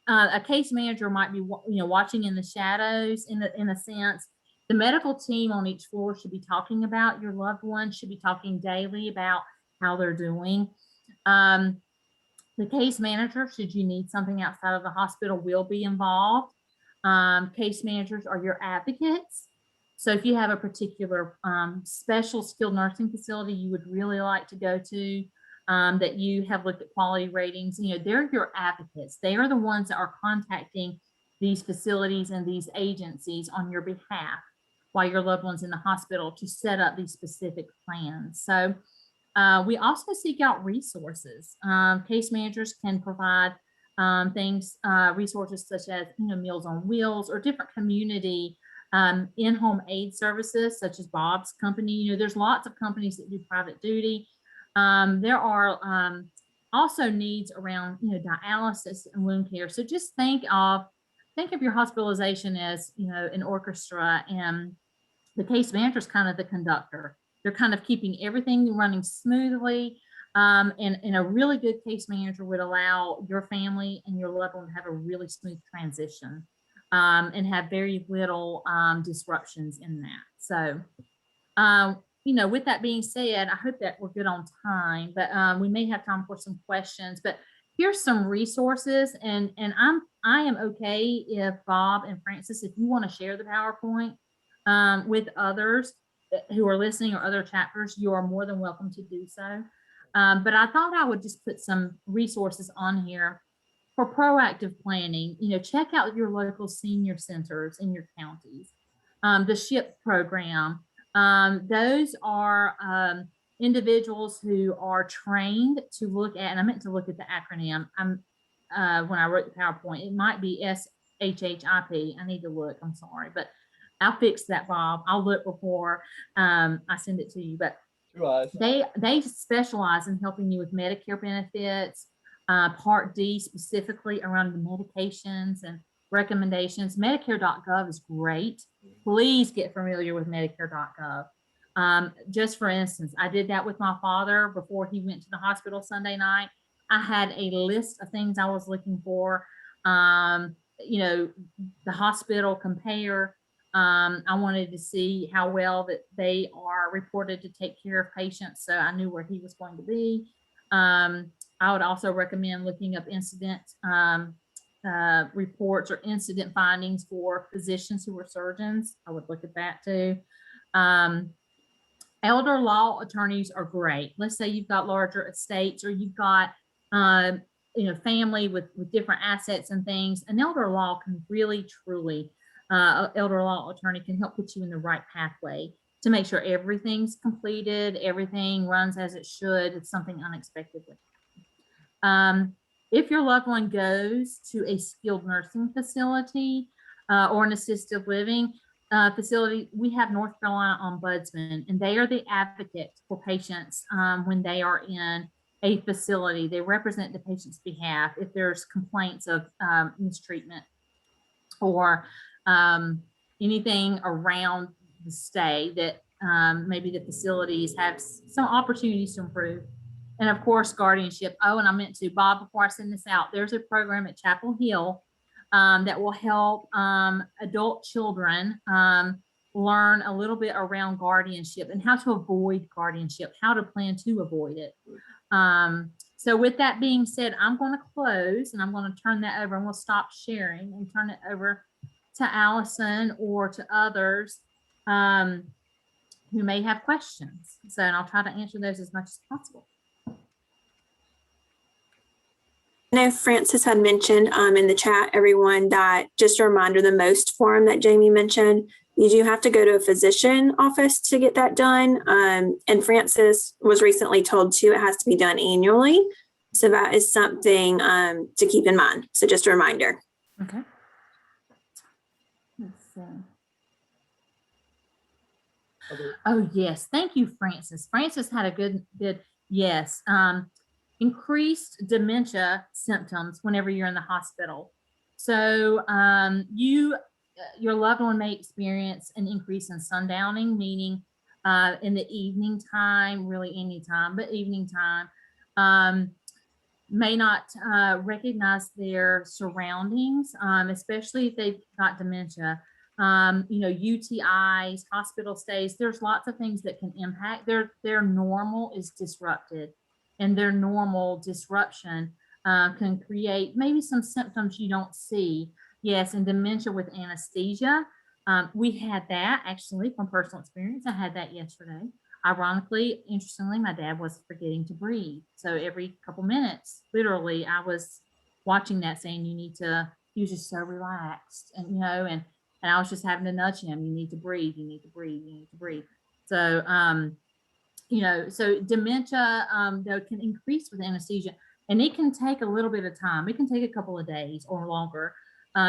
a case manager might be, watching in the shadows in a sense. The medical team on each floor should be talking about your loved one, should be talking daily about how they're doing. The case manager, should you need something outside of the hospital, will be involved. Case managers are your advocates. So if you have a particular special skilled nursing facility you would really like to go to, that you have looked at quality ratings, they're your advocates. They are the ones that are contacting these facilities and these agencies on your behalf while your loved one's in the hospital to set up these specific plans. So we also seek out resources. Case managers can provide resources such as Meals on Wheels or different community in-home aid services such as Bob's company. There's lots of companies that do private duty. There are also needs around dialysis and wound care. So just think of your hospitalization as an orchestra, and the case manager is kind of the conductor. They're kind of keeping everything running smoothly. And a really good case manager would allow your family and your loved one to have a really smooth transition and have very little disruptions in that. So, with that being said, I hope that we're good on time, but we may have time for some questions. But here's some resources, and I am okay if Bob and Francis, if you want to share the PowerPoint with others who are listening or other chapters, you are more than welcome to do so. But I thought I would just put some resources on here for proactive planning. Check out your local senior centers in your counties. The SHIP program, those are individuals who are trained to look at, and I meant to look at the acronym. When I wrote the PowerPoint, it might be HHIP. I need to look, I'm sorry, but I'll fix that, Bob. I'll look before I send it to you. But 2 eyes. they specialize in helping you with Medicare benefits, Part D specifically around the medications and recommendations. Medicare.gov is great. Please get familiar with Medicare.gov. Just for instance, I did that with my father before he went to the hospital Sunday night. I had a list of things I was looking for. You know, the hospital compare. I wanted to see how well that they are reported to take care of patients, so I knew where he was going to be. I would also recommend looking up incident reports or incident findings for physicians who are surgeons. I would look at that too. Elder law attorneys are great. Let's say you've got larger estates or you've got you know, family with different assets and things. An elder law can really truly elder law attorney can help put you in the right pathway to make sure everything's completed, everything runs as it should, if something unexpected would happen. If your loved one goes to a skilled nursing facility or an assisted living facility, we have North Carolina Ombudsman, and they are the advocate for patients when they are in a facility. They represent the patient's behalf if there's complaints of mistreatment or anything around the stay that maybe the facilities have some opportunities to improve. And of course, guardianship. Oh, and I meant to, Bob, before I send this out, there's a program at Chapel Hill that will help adult children learn a little bit around guardianship and how to avoid guardianship, how to plan to avoid it. So with that being said, I'm going to close and I'm going to turn that over, and we'll stop sharing and turn it over to Allison or to others who may have questions. So, and I'll try to answer those as much as possible. I know Francis had mentioned in the chat, everyone, that just a reminder, the MOST form that Jaimee mentioned, you do have to go to a physician office to get that done. And Francis was recently told too, it has to be done annually. So that is something to keep in mind. So just a reminder. Okay. Let's see. Oh, yes. Thank you, Francis. Francis had a good, yes. Increased dementia symptoms whenever you're in the hospital. So your loved one may experience an increase in sundowning, meaning in the evening time, really any time, but evening time, may not recognize their surroundings, especially if they've got dementia. You know, UTIs, hospital stays, there's lots of things that can impact their normal is disrupted, and their normal disruption can create maybe some symptoms you don't see. Yes, and dementia with anesthesia. We had that actually from personal experience. I had that yesterday. Ironically, interestingly, my dad was forgetting to breathe. So every couple minutes, literally, I was watching that saying, you need to, he was just so relaxed, and you know, and I was just having to nudge him, you need to breathe, you need to breathe, you need to breathe. So, you know, so dementia, though, can increase with anesthesia, and it can take a little bit of time. It can take a couple of days or longer,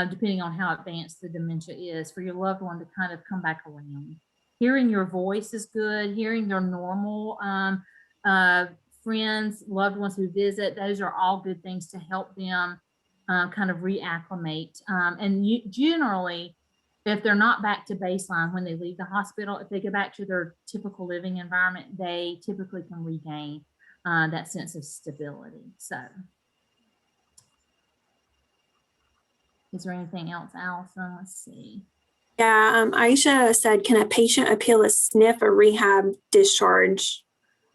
depending on how advanced the dementia is, for your loved one to kind of come back around. Hearing your voice is good. Hearing their normal friends, loved ones who visit, those are all good things to help them kind of reacclimate. And generally, if they're not back to baseline when they leave the hospital, if they go back to their typical living environment, they typically can regain that sense of stability. So, is there anything else, Allison? Let's see. Yeah, Aisha said, can a patient appeal a SNF or rehab discharge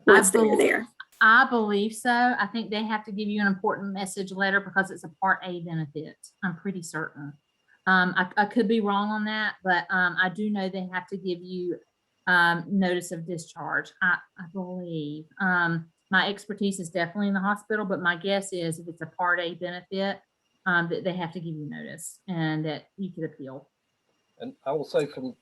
once they're there? I believe so. I think they have to give you an important message letter because it's a Part A benefit. I'm pretty certain. I could be wrong on that, but I do know they have to give you notice of discharge. I believe. My expertise is definitely in the hospital, but my guess is if it's a Part A benefit, that they have to give you notice and that you could appeal. And I will say from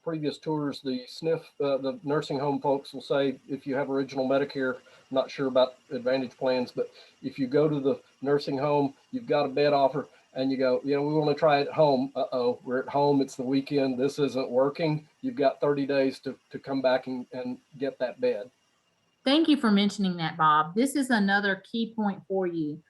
previous tours, the SNF, the nursing home folks will say, if you have original Medicare, I'm not sure about Advantage plans, but if you go to the nursing home, you've got a bed offer, and you go, we want to try it at home. Uh-oh, we're at home. It's the weekend. This isn't working. You've got 30 days to come back and get that bed. Thank you for mentioning that, Bob. This is another key point for you.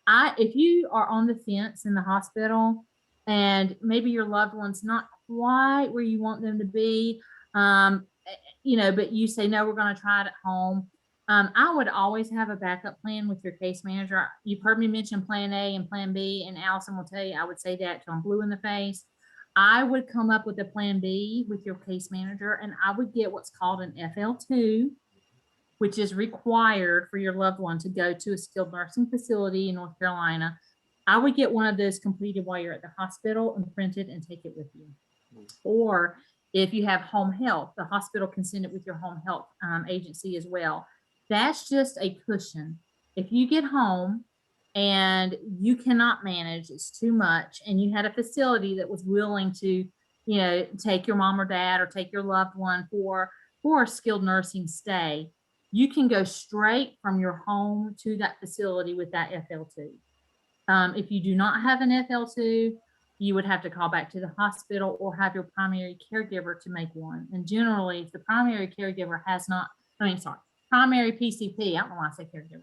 If you are on the fence in the hospital and maybe your loved one's not quite where you want them to be, but you say, no, we're going to try it at home. I would always have a backup plan with your case manager. You've heard me mention plan A and plan B, and Allison will tell you, I would say that till I'm blue in the face. I would come up with a plan B with your case manager, and I would get what's called an FL2, which is required for your loved one to go to a skilled nursing facility in North Carolina. I would get one of those completed while you're at the hospital and print it and take it with you. Or if you have home health, the hospital can send it with your home health agency as well. That's just a cushion. If you get home and you cannot manage, it's too much, and you had a facility that was willing to, take your mom or dad or take your loved one for a skilled nursing stay, you can go straight from your home to that facility with that FL2. If you do not have an FL2, you would have to call back to the hospital or have your primary caregiver to make one. And generally, if the primary caregiver primary PCP, I don't know why I say caregiver,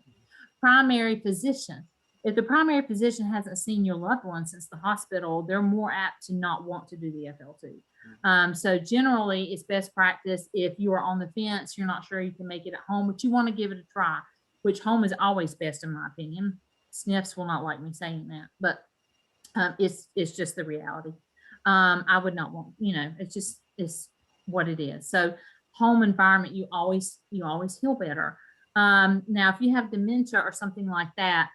primary physician. If the primary physician hasn't seen your loved one since the hospital, they're more apt to not want to do the FL2. So generally, it's best practice if you are on the fence, you're not sure you can make it at home, but you want to give it a try, which home is always best in my opinion. Sniffs will not like me saying that, but it's just the reality. I would not want, it's what it is. So home environment, you always feel better. Now, if you have dementia or something like that,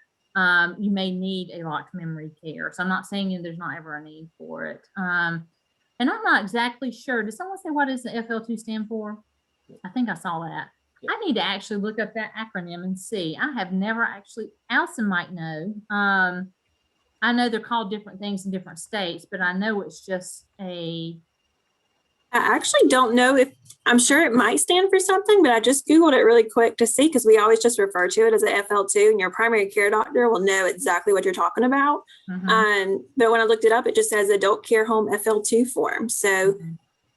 you may need a locked memory care. So I'm not saying there's not ever a need for it. And I'm not exactly sure. Does someone say what does the FL2 stand for? I think I saw that. Yeah. I need to actually look up that acronym and see. I have never actually, Allison might know. I know they're called different things in different states, but I know it's just I actually don't know if, I'm sure it might stand for something, but I just Googled it really quick to see, because we always just refer to it as a FL2, and your primary care doctor will know exactly what you're talking about. But when I looked it up, it just says adult care home FL2 form. So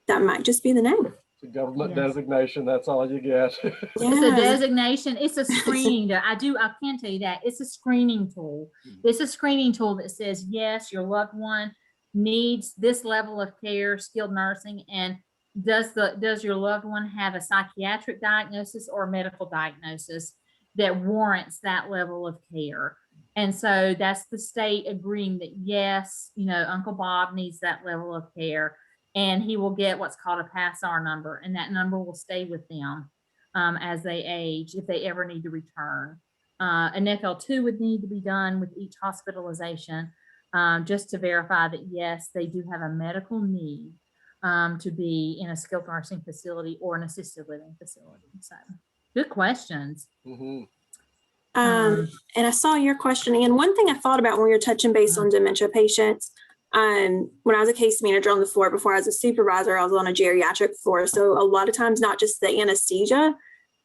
that might just be the name. It's a government designation. That's all you get. It's a designation. It's a screening. I can tell you that. It's a screening tool. It's a screening tool that says, yes, your loved one needs this level of care, skilled nursing, and does your loved one have a psychiatric diagnosis or a medical diagnosis that warrants that level of care? And so that's the state agreeing that yes, Uncle Bob needs that level of care, and he will get what's called a PASR number, and that number will stay with them as they age if they ever need to return. An FL2 would need to be done with each hospitalization, just to verify that, yes, they do have a medical need to be in a skilled nursing facility or an assisted living facility. So good questions. And I saw your question. And one thing I thought about when we were touching base on dementia patients, when I was a case manager on the floor before I was a supervisor, I was on a geriatric floor. So a lot of times, not just the anesthesia,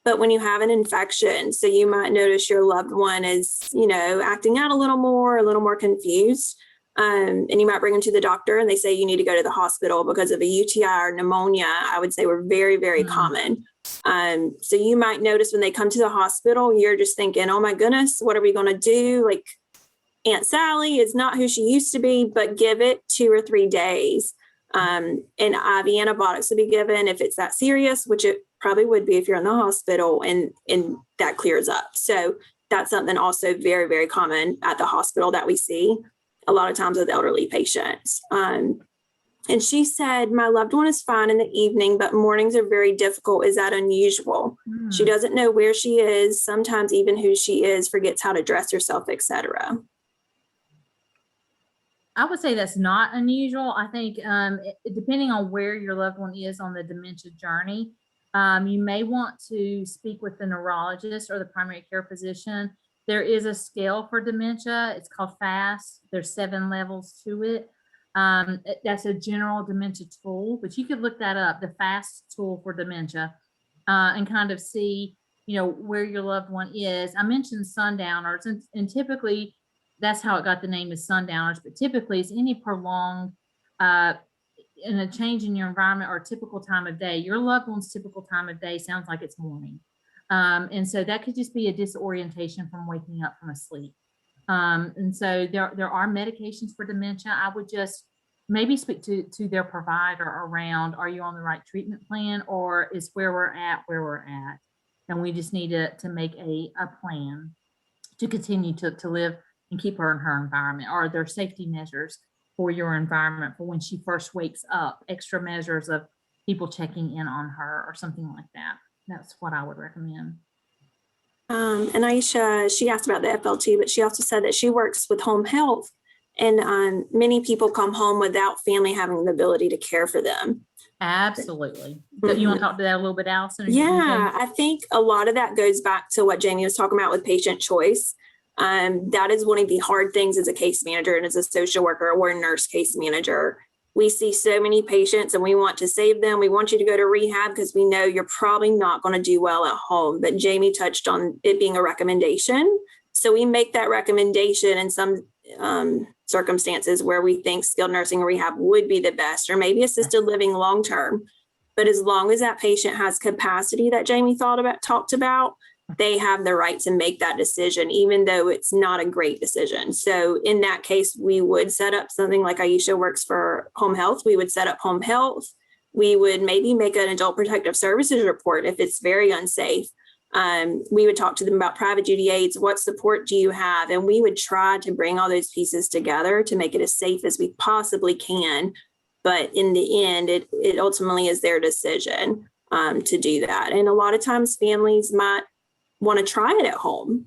but when you have an infection, so you might notice your loved one is, acting out a little more confused. And you might bring them to the doctor and they say you need to go to the hospital because of a UTI or pneumonia. I would say we're very, very common. So you might notice when they come to the hospital, you're just thinking, oh my goodness, what are we going to do? Like Aunt Sally is not who she used to be, but give it 2 or 3 days. And IV antibiotics will be given if it's that serious, which it probably would be if you're in the hospital, and that clears up. So that's something also very, very common at the hospital that we see a lot of times with elderly patients. And she said, my loved one is fine in the evening, but mornings are very difficult. Is that unusual? She doesn't know where she is. Sometimes even who she is, forgets how to dress herself, etc. I would say that's not unusual. I think depending on where your loved one is on the dementia journey, you may want to speak with the neurologist or the primary care physician. There is a scale for dementia. It's called FAST. There's 7 levels to it. That's a general dementia tool, but you could look that up, the FAST tool for dementia, and kind of see, where your loved one is. I mentioned sundowners, and typically that's how it got the name as sundowners, but typically it's any prolonged in a change in your environment or a typical time of day. Your loved one's typical time of day sounds like it's morning. And so that could just be a disorientation from waking up from a sleep. And so there are medications for dementia. I would just maybe speak to their provider around, are you on the right treatment plan, or is where we're at? And we just need to make a plan to continue to live and keep her in her environment. Are there safety measures for your environment for when she first wakes up, extra measures of people checking in on her or something like that? That's what I would recommend. And Aisha, she asked about the FLT, but she also said that she works with home health, and many people come home without family having the ability to care for them. Absolutely. So you want to talk to that a little bit, Allison? Yeah, I think a lot of that goes back to what Jaimee was talking about with patient choice. That is one of the hard things as a case manager and as a social worker or a nurse case manager. We see so many patients and we want to save them. We want you to go to rehab because we know you're probably not going to do well at home. But Jaimee touched on it being a recommendation. So we make that recommendation in some circumstances where we think skilled nursing and rehab would be the best, or maybe assisted living long term. But as long as that patient has capacity that Jaimee talked about, they have the right to make that decision, even though it's not a great decision. So in that case, we would set up something like Aisha works for home health. We would set up home health. We would maybe make an adult protective services report if it's very unsafe. We would talk to them about private duty aids. What support do you have? And we would try to bring all those pieces together to make it as safe as we possibly can. But in the end, it ultimately is their decision to do that. And a lot of times families might want to try it at home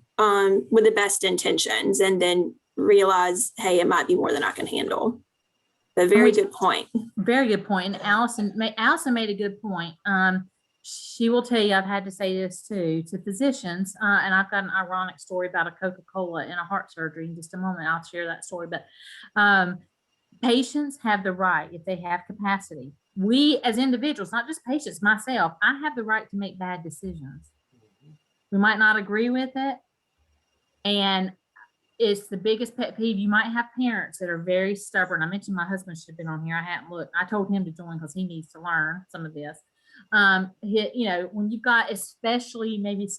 with the best intentions and then realize, hey, it might be more than I can handle. But very good point. Very good point. And Allison made a good point. She will tell you, I've had to say this too, to physicians, and I've got an ironic story about a Coca-Cola in a heart surgery in just a moment. I'll share that story, but patients have the right, if they have capacity. We as individuals, not just patients, myself, I have the right to make bad decisions. We might not agree with it. And it's the biggest pet peeve. You might have parents that are very stubborn. I mentioned my husband should have been on here. I hadn't looked. I told him to join because he needs to learn some of this. When you've got, especially maybe,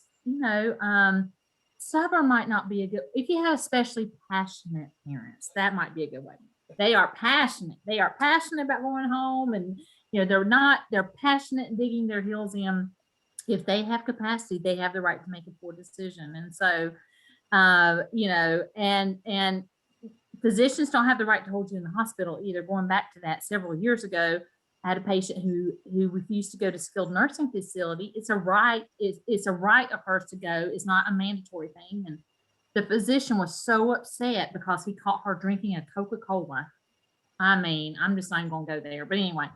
stubborn might not be a good, if you have especially passionate parents, that might be a good way. They are passionate. They are passionate about going home, and, they're passionate and digging their heels in. If they have capacity, they have the right to make a poor decision. And so, and physicians don't have the right to hold you in the hospital either. Going back to that, several years ago, I had a patient who refused to go to skilled nursing facility. It's a right. It's a right of hers to go. It's not a mandatory thing. And the physician was so upset because he caught her drinking a Coca-Cola. I mean, I'm just not going to go there. But anyway,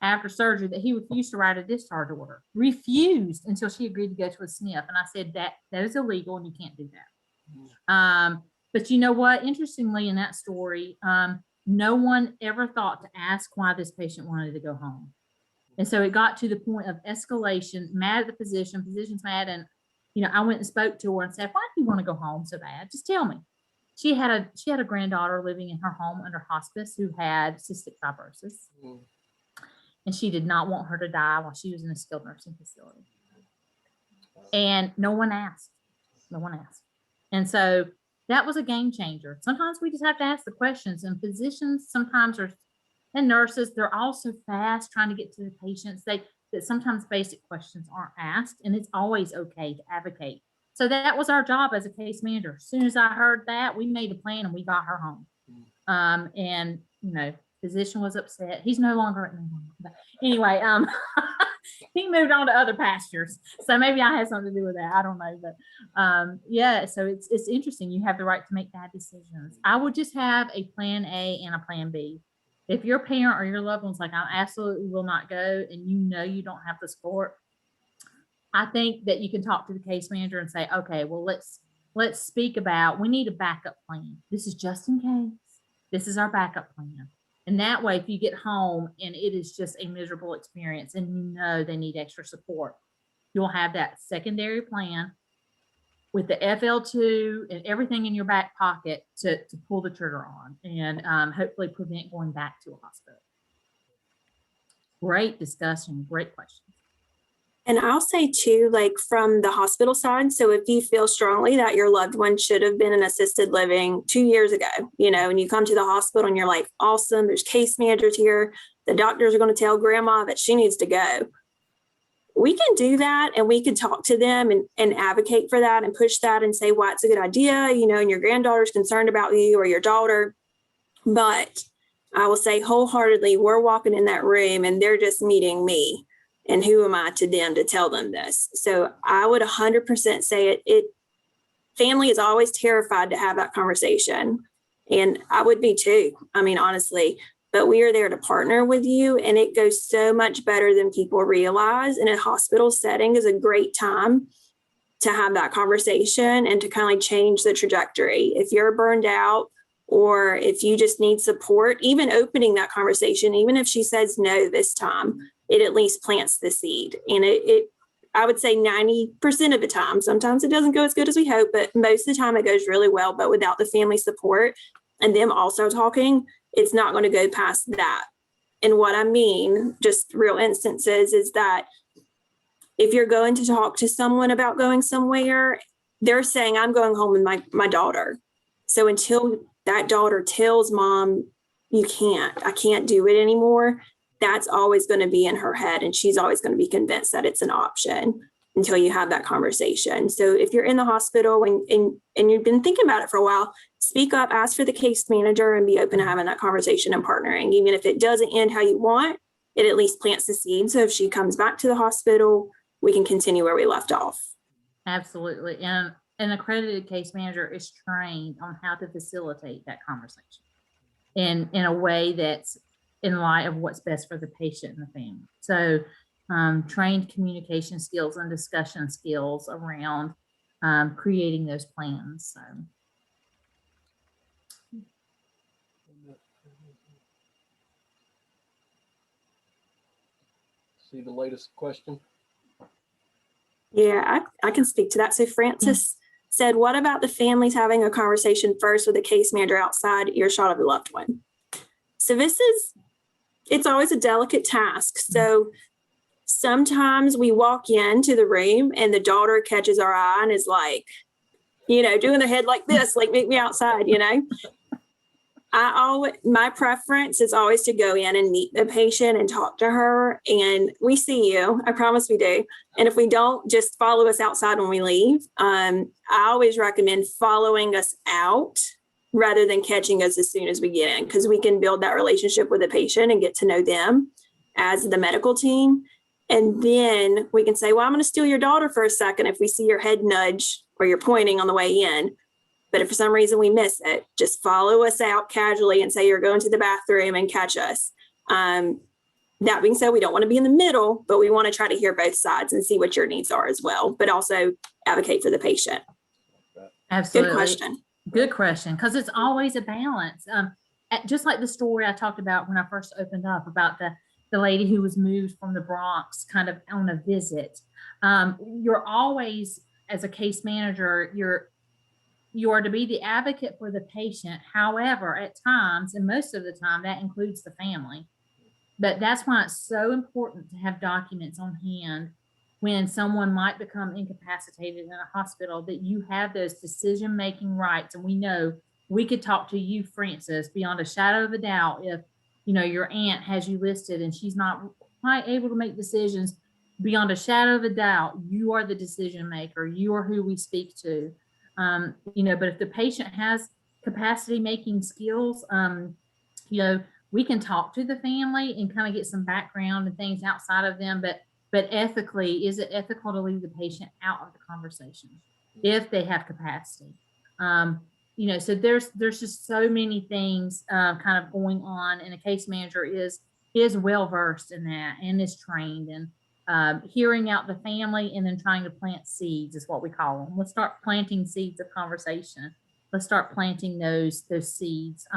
after surgery, that he refused to write a discharge order. Refused until she agreed to go to a SNF. And I said, that is illegal and you can't do that. But you know what? Interestingly, in that story, no one ever thought to ask why this patient wanted to go home. And so it got to the point of escalation, mad at the physician, physician's mad. And, I went and spoke to her and said, why do you want to go home so bad? Just tell me. She had a granddaughter living in her home under hospice who had cystic fibrosis. And she did not want her to die while she was in a skilled nursing facility. And no one asked. And so that was a game changer. Sometimes we just have to ask the questions, and physicians sometimes and nurses, they're all so fast trying to get to the patients that sometimes basic questions aren't asked, and it's always okay to advocate. So that was our job as a case manager. As soon as I heard that, we made a plan and we got her home. Physician was upset. He's no longer at me. But anyway, he moved on to other pastures. So maybe I had something to do with that. I don't know. But so it's interesting. You have the right to make bad decisions. I would just have a plan A and a plan B. If your parent or your loved one's like, I absolutely will not go, and you don't have the support, I think that you can talk to the case manager and say, okay, well, let's speak about, we need a backup plan. This is just in case. This is our backup plan. And that way, if you get home and it is just a miserable experience and they need extra support, you'll have that secondary plan with the FL2 and everything in your back pocket to pull the trigger on and hopefully prevent going back to a hospital. Great discussion, great questions. And I'll say too, like from the hospital side, so if you feel strongly that your loved one should have been in assisted living 2 years ago, you know, and you come to the hospital and you're like, awesome, there's case managers here. The doctors are going to tell grandma that she needs to go. We can do that, and we can talk to them and advocate for that and push that and say why it's a good idea, you know, and your granddaughter's concerned about you or your daughter. But I will say wholeheartedly, we're walking in that room and they're just meeting me. And who am I to them to tell them this? So I would 100% say family is always terrified to have that conversation. And I would be too, I mean, honestly, but we are there to partner with you. And it goes so much better than people realize. And a hospital setting is a great time to have that conversation and to kind of change the trajectory. If you're burned out, or if you just need support, even opening that conversation, even if she says no this time, it at least plants the seed. And I would say 90% of the time, sometimes it doesn't go as good as we hope, but most of the time it goes really well. But without the family support and them also talking, it's not going to go past that. And what I mean, just real instances, is that if you're going to talk to someone about going somewhere, they're saying, I'm going home with my daughter. So until that daughter tells mom, I can't do it anymore, that's always going to be in her head. And she's always going to be convinced that it's an option until you have that conversation. So if you're in the hospital and you've been thinking about it for a while, speak up, ask for the case manager, and be open to having that conversation and partnering. Even if it doesn't end how you want, it at least plants the seed. So if she comes back to the hospital, we can continue where we left off. Absolutely. And an accredited case manager is trained on how to facilitate that conversation in a way that's in light of what's best for the patient and the family. So trained communication skills and discussion skills around creating those plans. So. See the latest question? Yeah, I can speak to that. So Francis said, what about the families having a conversation first with a case manager outside earshot of the loved one? So it's always a delicate task. So sometimes we walk into the room and the daughter catches our eye and is like, you know, doing the head like this, like meet me outside, you know. My preference is always to go in and meet the patient and talk to her. And we see you. I promise we do. And if we don't, just follow us outside when we leave. I always recommend following us out rather than catching us as soon as we get in, because we can build that relationship with the patient and get to know them as the medical team. And then we can say, well, I'm going to steal your daughter for a second if we see your head nudge or you're pointing on the way in. But if for some reason we miss it, just follow us out casually and say you're going to the bathroom and catch us. That being said, we don't want to be in the middle, but we want to try to hear both sides and see what your needs are as well, but also advocate for the patient. Absolutely. Good question. Good question, because it's always a balance. Just like the story I talked about when I first opened up about the lady who was moved from the Bronx kind of on a visit. You're always, as a case manager, you are to be the advocate for the patient. However, at times, and most of the time, that includes the family. But that's why it's so important to have documents on hand when someone might become incapacitated in a hospital, that you have those decision-making rights. And we know we could talk to you, Francis, beyond a shadow of a doubt. If, you know, your aunt has you listed and she's not quite able to make decisions, beyond a shadow of a doubt, you are the decision maker. You are who we speak to. You know, but if the patient has capacity making skills, you know, we can talk to the family and kind of get some background and things outside of them. But ethically, is it ethical to leave the patient out of the conversation if they have capacity? You know, so there's just so many things kind of going on, and a case manager is well versed in that and is trained. And hearing out the family and then trying to plant seeds is what we call them. Let's start planting seeds of conversation. Let's start planting those seeds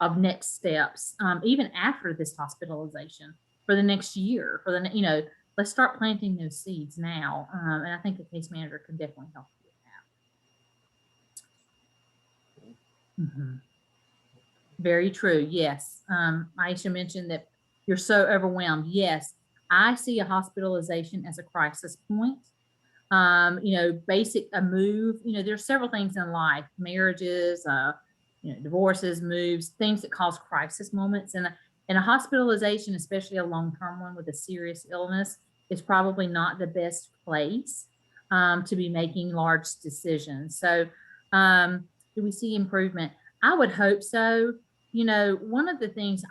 of next steps, even after this hospitalization, for the next year, for the, let's start planting those seeds now. And I think a case manager can definitely help you with that. Mhm. Very true. Yes. Aisha mentioned that you're so overwhelmed. Yes. I see a hospitalization as a crisis point. Basic a move, there's several things in life, marriages, divorces, moves, things that cause crisis moments. And a hospitalization, especially a long-term one with a serious illness, is probably not the best place to be making large decisions. So, do we see improvement? I would hope so. One of the things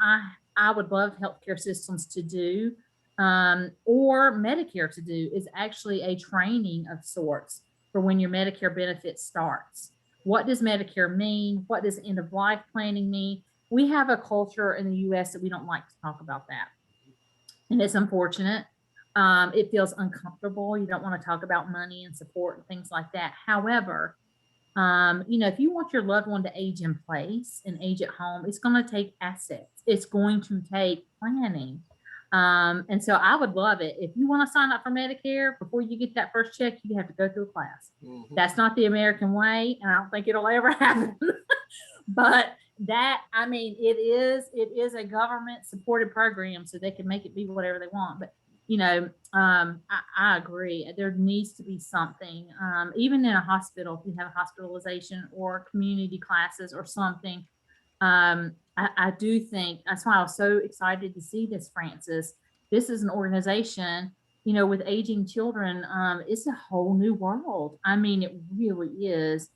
I would love healthcare systems to do, or Medicare to do, is actually a training of sorts for when your Medicare benefit starts. What does Medicare mean? What does end of life planning mean? We have a culture in the US that we don't like to talk about that. And it's unfortunate. It feels uncomfortable. You don't want to talk about money and support and things like that. However, if you want your loved one to age in place and age at home, it's going to take assets. It's going to take planning. And so I would love it. If you want to sign up for Medicare, before you get that first check, you have to go through a class. Mhm. That's not the American way, and I don't think it'll ever happen. But it is a government supported program, so they can make it be whatever they want. But I agree. There needs to be something, even in a hospital, if you have a hospitalization or community classes or something. I do think that's why I was so excited to see this, Francis. This is an organization, with aging children. It's a whole new world. I mean, it really is.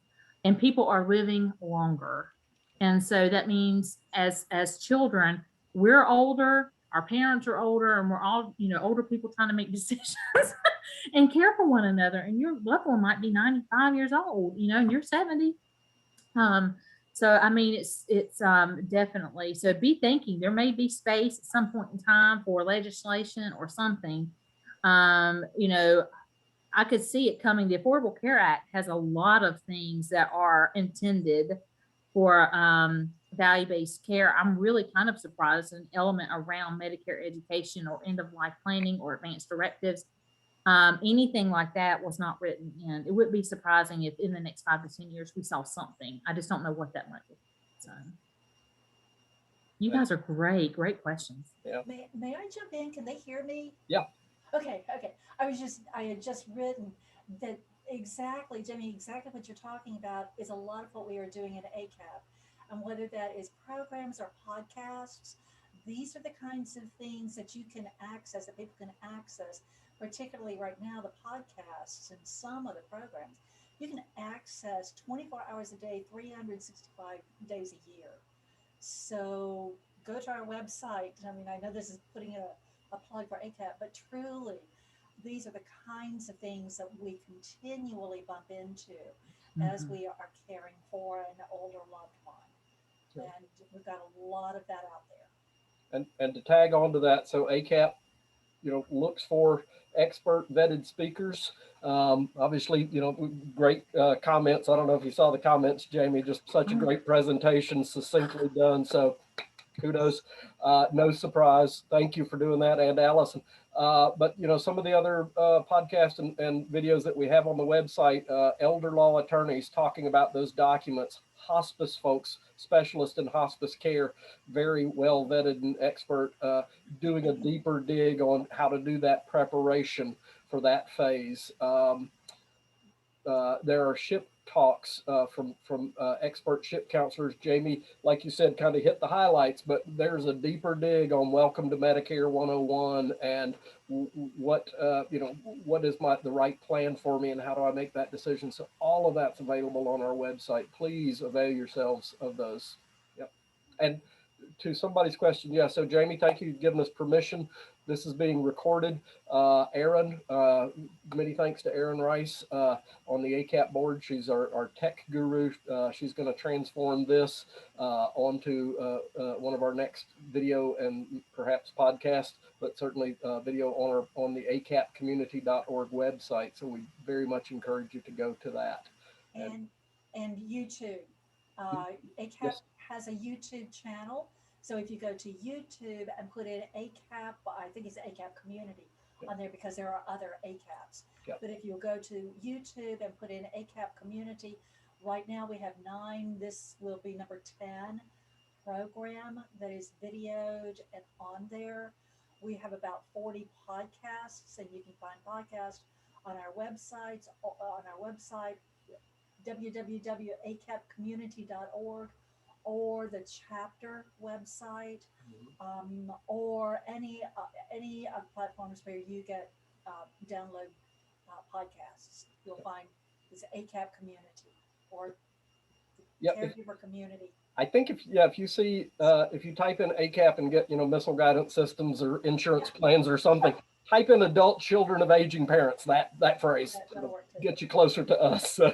And people are living longer. And so that means as children, we're older, our parents are older, and we're all, older people trying to make decisions and care for one another. And your loved one might be 95 years old, and you're 70. So I mean, it's definitely, so be thinking there may be space at some point in time for legislation or something. I could see it coming. The Affordable Care Act has a lot of things that are intended for value-based care. I'm really kind of surprised an element around Medicare education or end of life planning or advanced directives. Anything like that was not written in. It would be surprising if in the next 5 to 10 years we saw something. I just don't know what that might be. So you guys are great questions. Yeah. May I jump in? Can they hear me? Yeah. Okay. I had just written that exactly, Jimmy, exactly what you're talking about is a lot of what we are doing at ACAP. And whether that is programs or podcasts, these are the kinds of things that you can access, that people can access, particularly right now, the podcasts and some of the programs. You can access 24 hours a day, 365 days a year. So go to our website. I mean, I know this is putting a plug for ACAP, but truly, these are the kinds of things that we continually bump into as we are caring for an older loved one. Yeah. And we've got a lot of that out there. And to tag on to that, so ACAP, looks for expert vetted speakers. Obviously, great comments. I don't know if you saw the comments, Jaimee, just such a great presentation, succinctly done. So kudos, no surprise. Thank you for doing that, and Allison. But some of the other podcasts and videos that we have on the website, elder law attorneys talking about those documents, hospice folks, specialists in hospice care, very well vetted and expert, doing a deeper dig on how to do that preparation for that phase. There are ship talks from expert ship counselors. Jaimee, like you said, kind of hit the highlights, but there's a deeper dig on Welcome to Medicare 101 and what is the right plan for me and how do I make that decision. So all of that's available on our website. Please avail yourselves of those. Yep. And to somebody's question, yeah. So Jaimee, thank you for giving us permission. This is being recorded. Erin, many thanks to Erin Rice on the ACAP board. She's our tech guru. She's going to transform this onto one of our next video and perhaps podcast, but certainly video on the ACAPcommunity.org website. So we very much encourage you to go to that. And YouTube. ACAP Yes. has a YouTube channel. So if you go to YouTube and put in ACAP, I think it's ACAP Community on there because there are other ACAPs. Yep. But if you go to YouTube and put in ACAP Community, Right now we have 9. This will be number 10 program that is videoed and on there. We have about 40 podcasts, and you can find podcasts on our websites, www.acapcommunity.org, or the chapter website, or any platforms where you get download podcasts. You'll find this ACAP community or Yep. caregiver community. I think if you see if you type in ACAP and get missile guidance systems or insurance plans or something, type in adult children of aging parents. That phrase That'll work too. get you closer to us. So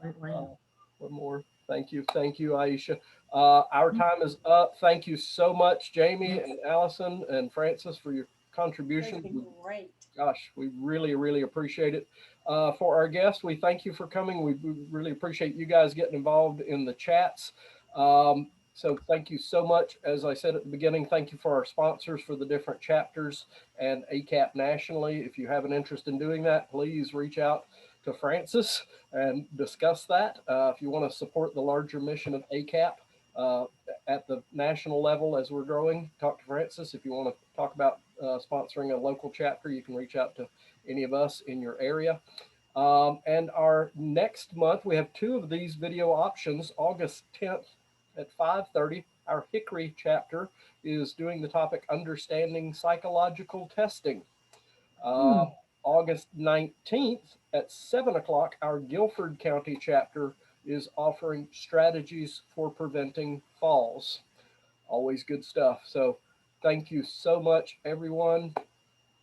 Absolutely. one more. Thank you, Aisha. Our time is up. Thank you so much, Jaimee and Allison and Francis, for your contribution. That's been great. Gosh, we really appreciate it. For our guests, we thank you for coming. We really appreciate you guys getting involved in the chats. So thank you so much. As I said at the beginning, thank you for our sponsors for the different chapters and ACAP nationally. If you have an interest in doing that, please reach out to Francis and discuss that. If you want to support the larger mission of ACAP at the national level as we're growing, talk to Francis. If you want to talk about sponsoring a local chapter, you can reach out to any of us in your area. And our next month, we have 2 of these video options. August 10th at 5:30, our Hickory chapter is doing the topic Understanding Psychological Testing. August 19th at 7 o'clock, our Guilford County chapter is offering strategies for preventing falls. Always good stuff. So thank you so much, everyone.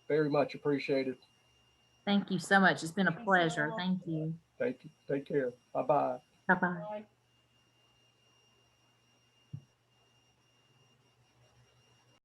Very much appreciated. Thank you so much. It's been a Thanks, pleasure. all. Thank you. Thank you. Take care. Bye-bye. Bye-bye. Bye.